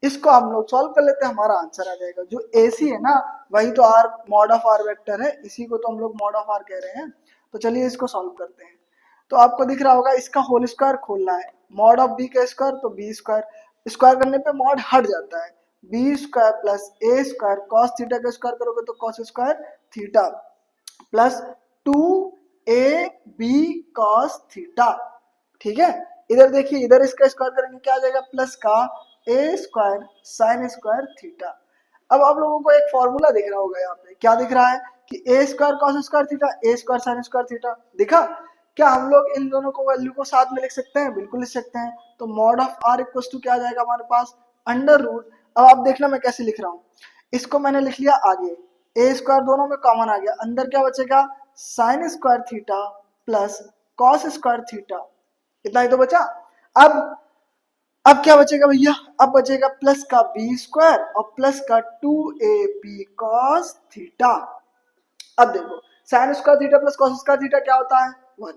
इसको हम लोग सॉल्व कर लेते हैं, हमारा आंसर आ जाएगा। जो AC है ना वही तो R mod of R vector है, इसी को तो हम लोग मॉड ऑफ R कह रहे हैं। तो चलिए इसको सॉल्व करते हैं। तो आपको दिख रहा होगा इसका होल स्क्वायर खोलना है, मॉड ऑफ B का स्क्वायर, तो B स्क्वायर, स्क्वायर करने पे मॉड हट जाता है, B square plus A square, cos theta का स्क्वायर करोगे तो cos square theta plus 2AB cos theta, ठीक है। इधर देखिए, इधर इसका स्क्वायर करेंगे क्या आ जाएगा, प्लस का A square sine square theta. अब आप लोगों को एक फॉर्मूला दिख रहा होगा यहाँ पे, क्या दिख रहा है कि A square cos square theta, A square sine square theta, दिखा। क्या हम लोग इन दोनों को वैल्यू को साथ में लिख सकते हैं, बिल्कुल लिख सकते हैं। तो mod of R equal to क्या आ जाएगा हमारे पास, अंडर रूट। अब आप देखना मैं कैसे लिख रहा हूँ, इसको मैंने लिख लिया आगे, A स्क्वायर दोनों में कॉमन आ गया, अंदर क्या बचेगा, sine square theta plus cos square theta, इतना ही तो बचा। अब क्या बचेगा भैया, अब बचेगा प्लस का B स्क्वायर और प्लस का 2AB cos थीटा। अब देखो sine square theta plus cos square theta क्या होता है, 1,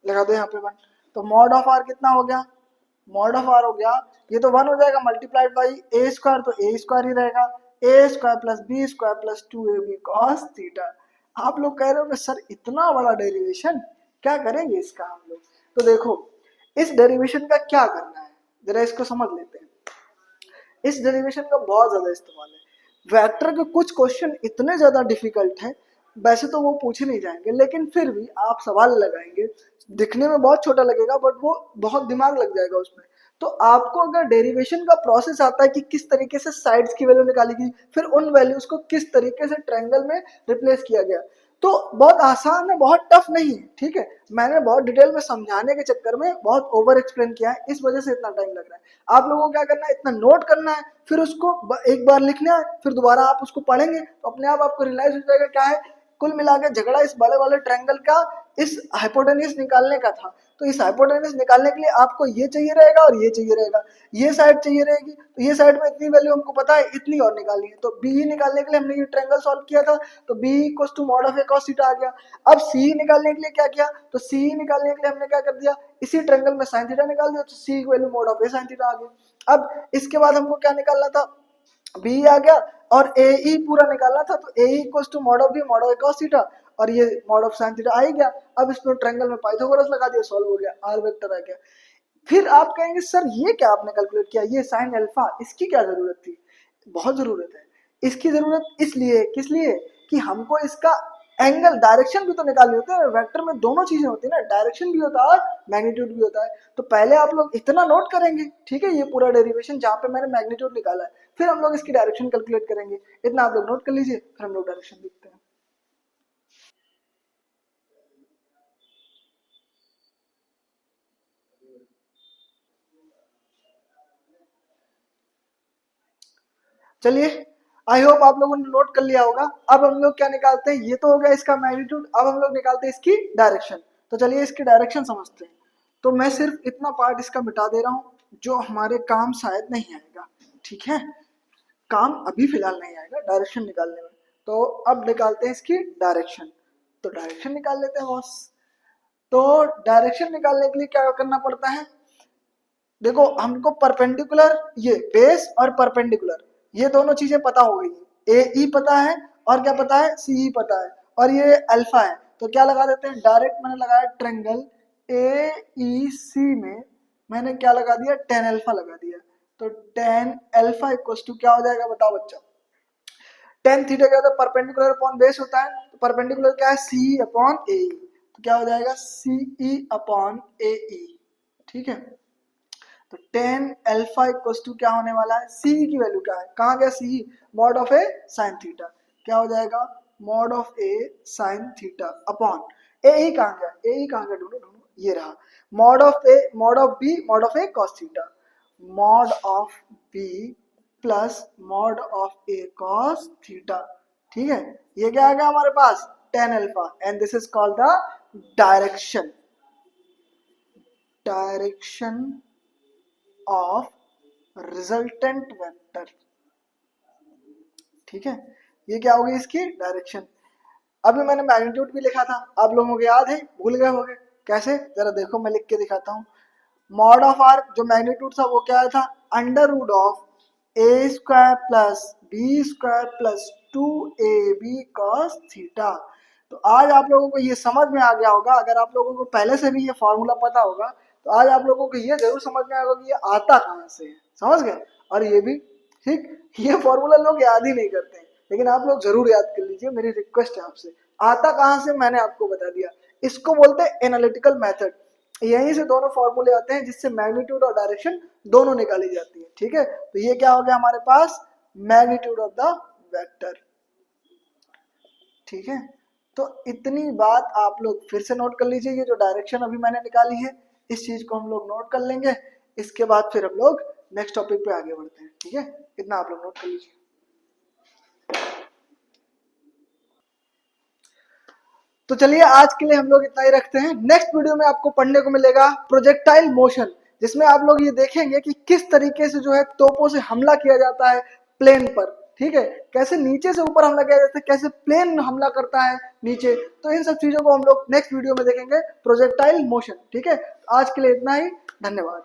लगा दो यहाँ पे 1। तो मॉड ऑफ R कितना हो गया, मॉड ऑफ R हो गया, ये तो 1 हो जाएगा मल्टीप्लाइड बाई A स्क्वायर, तो A स्क्वायर ही रहेगा, A square plus B square plus 2AB cos theta. आप लोग कह रहे हो सर इतना बड़ा डेरिवेशन क्या करेंगे इसका हम लोग, तो देखो इस डेरिवेशन का क्या करना है जरा इसको समझ लेते हैं। इस डेरिवेशन का बहुत ज्यादा इस्तेमाल है, वेक्टर के कुछ क्वेश्चन इतने ज्यादा डिफिकल्ट हैं, वैसे तो वो पूछे नहीं जाएंगे लेकिन फिर भी आप सवाल लगाएंगे, दिखने में बहुत छोटा लगेगा बट वो बहुत दिमाग लग जाएगा उसमें। तो आपको अगर डेरिवेशन का प्रोसेस आता है कि किस तरीके से साइड्स की वैल्यू निकाली गई, फिर उन वैल्यूज को किस तरीके से ट्रायंगल में रिप्लेस किया गया, तो बहुत आसान है, बहुत टफ नहीं है, ठीक है। मैंने बहुत डिटेल में समझाने के चक्कर में बहुत ओवर एक्सप्लेन किया है, इस वजह से इतना टाइम लग रहा है। आप लोगों को क्या करना है, इतना नोट करना है, फिर उसको एक बार लिखना है, फिर दोबारा आप उसको पढ़ेंगे तो अपने आप आपको रियलाइज हो जाएगा क्या है। कुल मिला के झगड़ा इस बड़े वाले ट्रायंगल का इस हाइपोटेन्यूज निकालने का था, तो इस हाइपोटेन्यूज निकालने के लिए आपको ये चाहिए रहेगा और ये चाहिए रहेगा, ये साइड चाहिए रहेगी, तो ये साइड में इतनी वैल्यू हमको पता है, इतनी और निकालनी है, तो बी निकालने के लिए हमने ये ट्रायंगल सॉल्व किया था, तो b equal to mod of a cos theta आ गया। अब सी निकालने के लिए क्या किया, तो सी निकालने के लिए हमने क्या कर दिया, इसी ट्रायंगल में साइन थीटा निकाल दिया, तो सी की value mod of a sine theta आ गई। अब इसके बाद हमको क्या निकालना था, बी आ गया, और ए ई पूरा निकालना था, तो a equal to mod of b mod of cos theta, और ये मॉड ऑफ साइन थीटा आ ही गया। अब इसमें ट्रायंगल में पाइथागोरस लगा दिया, सॉल्व हो गया, आर वेक्टर आ गया। फिर आप कहेंगे सर ये क्या आपने कैलकुलेट किया, ये साइन अल्फा, इसकी क्या जरूरत थी, बहुत जरूरत है। इसकी जरूरत इसलिए, किस लिए, कि हमको इसका एंगल डायरेक्शन भी तो निकालनी होती है, वेक्टर में दोनों चीजें होती है ना, डायरेक्शन भी होता है और मैग्नीट्यूड भी होता है। तो पहले आप लोग इतना नोट करेंगे, ठीक है, ये पूरा डेरिवेशन जहाँ पे मैंने मैग्नीट्यूड निकाला है, फिर हम लोग इसकी डायरेक्शन कैलकुलेट करेंगे, इतना आप लोग नोट कर लीजिए, फिर हम लोग डायरेक्शन लिखते हैं। चलिए, आई होप आप लोगों ने नोट कर लिया होगा। अब हम लोग क्या निकालते हैं, ये तो हो गया इसका मैग्नीट्यूड, अब हम लोग निकालते हैं इसकी डायरेक्शन। तो चलिए इसकी डायरेक्शन समझते हैं। तो मैं सिर्फ इतना पार्ट इसका मिटा दे रहा हूँ जो हमारे काम शायद नहीं आएगा, ठीक है, काम अभी फिलहाल नहीं आएगा डायरेक्शन निकालने में। तो अब निकालते हैं इसकी डायरेक्शन। तो डायरेक्शन निकाल लेते हैं बॉस। तो डायरेक्शन निकालने के लिए क्या करना पड़ता है, देखो हमको परपेंडिकुलर, ये बेस और परपेंडिकुलर ये दोनों चीजें पता हो गई है, ए ई पता है और क्या पता है, सी ई पता है, और ये अल्फा है। तो क्या लगा देते हैं, डायरेक्ट मैंने लगाया ट्रेंगल ए ई सी में मैंने क्या लगा दिया, टेन अल्फा लगा दिया। तो टेन अल्फा इक्वल्स टू क्या हो जाएगा, बताओ बच्चा, टेन थीटा क्या होता है, परपेंडिकुलर अपॉन बेस होता है। तो परपेंडिकुलर क्या है, सी अपॉन ए ई, तो क्या हो जाएगा सी ई अपॉन ए ई, ठीक है। तो टेन अल्फा इक्वल्स टू क्या होने वाला है, सी की वैल्यू क्या है, कहाँ गया c, mod of a sine theta, क्या हो जाएगा mod of a sine theta upon a ही कहाँ गया, ए ही कहाँ गया, ढूंढो ढूंढो, ये रहा mod of a, mod of b, mod of a cos theta, mod of b plus mod of a cos theta, ठीक है। ये क्या आ गया हमारे पास, tan alpha, and this is called the direction, direction of resultant vector, ठीक है। ये क्या होगी इसकी डायरेक्शन। अभी मैंने मैग्नीट्यूड भी लिखा था, आप लोगों को याद है, भूल गए होंगे, कैसे, जरा देखो मैं लिख के दिखाता हूँ। मॉड ऑफ आर जो मैग्नीट्यूड था वो क्या था, under root of A square plus B square plus 2ab cos theta. तो आज आप लोगों को ये समझ में आ गया होगा, अगर आप लोगों को पहले से भी ये फॉर्मूला पता होगा तो आज आप लोगों को ये जरूर समझ में आएगा कि ये आता कहाँ से है, समझ गए। और ये भी ठीक, ये फॉर्मूला लोग याद ही नहीं करते हैं, लेकिन आप लोग जरूर याद कर लीजिए, मेरी रिक्वेस्ट है आपसे। आता कहाँ से मैंने आपको बता दिया, इसको बोलते हैं एनालिटिकल मेथड। यहीं से दोनों फॉर्मूले आते हैं जिससे मैग्नीट्यूड और डायरेक्शन दोनों निकाली जाती है, ठीक है। तो ये क्या हो गया हमारे पास, मैग्नीट्यूड ऑफ द वेक्टर, ठीक है। तो इतनी बात आप लोग फिर से नोट कर लीजिए, ये जो डायरेक्शन अभी मैंने निकाली है इस चीज को हम लोग नोट कर लेंगे, इसके बाद फिर हम लोग नेक्स्ट टॉपिक पे आगे बढ़ते हैं, ठीक है। इतना आप लोग नोट कर लीजिए। तो चलिए आज के लिए हम लोग इतना ही रखते हैं। नेक्स्ट वीडियो में आपको पढ़ने को मिलेगा प्रोजेक्टाइल मोशन, जिसमें आप लोग ये देखेंगे कि किस तरीके से जो है तोपों से हमला किया जाता है प्लेन पर, ठीक है, कैसे नीचे से ऊपर हमला किया जाता है, कैसे प्लेन हमला करता है नीचे। तो इन सब चीजों को हम लोग नेक्स्ट वीडियो में देखेंगे, प्रोजेक्टाइल मोशन, ठीक है। आज के लिए इतना ही, धन्यवाद।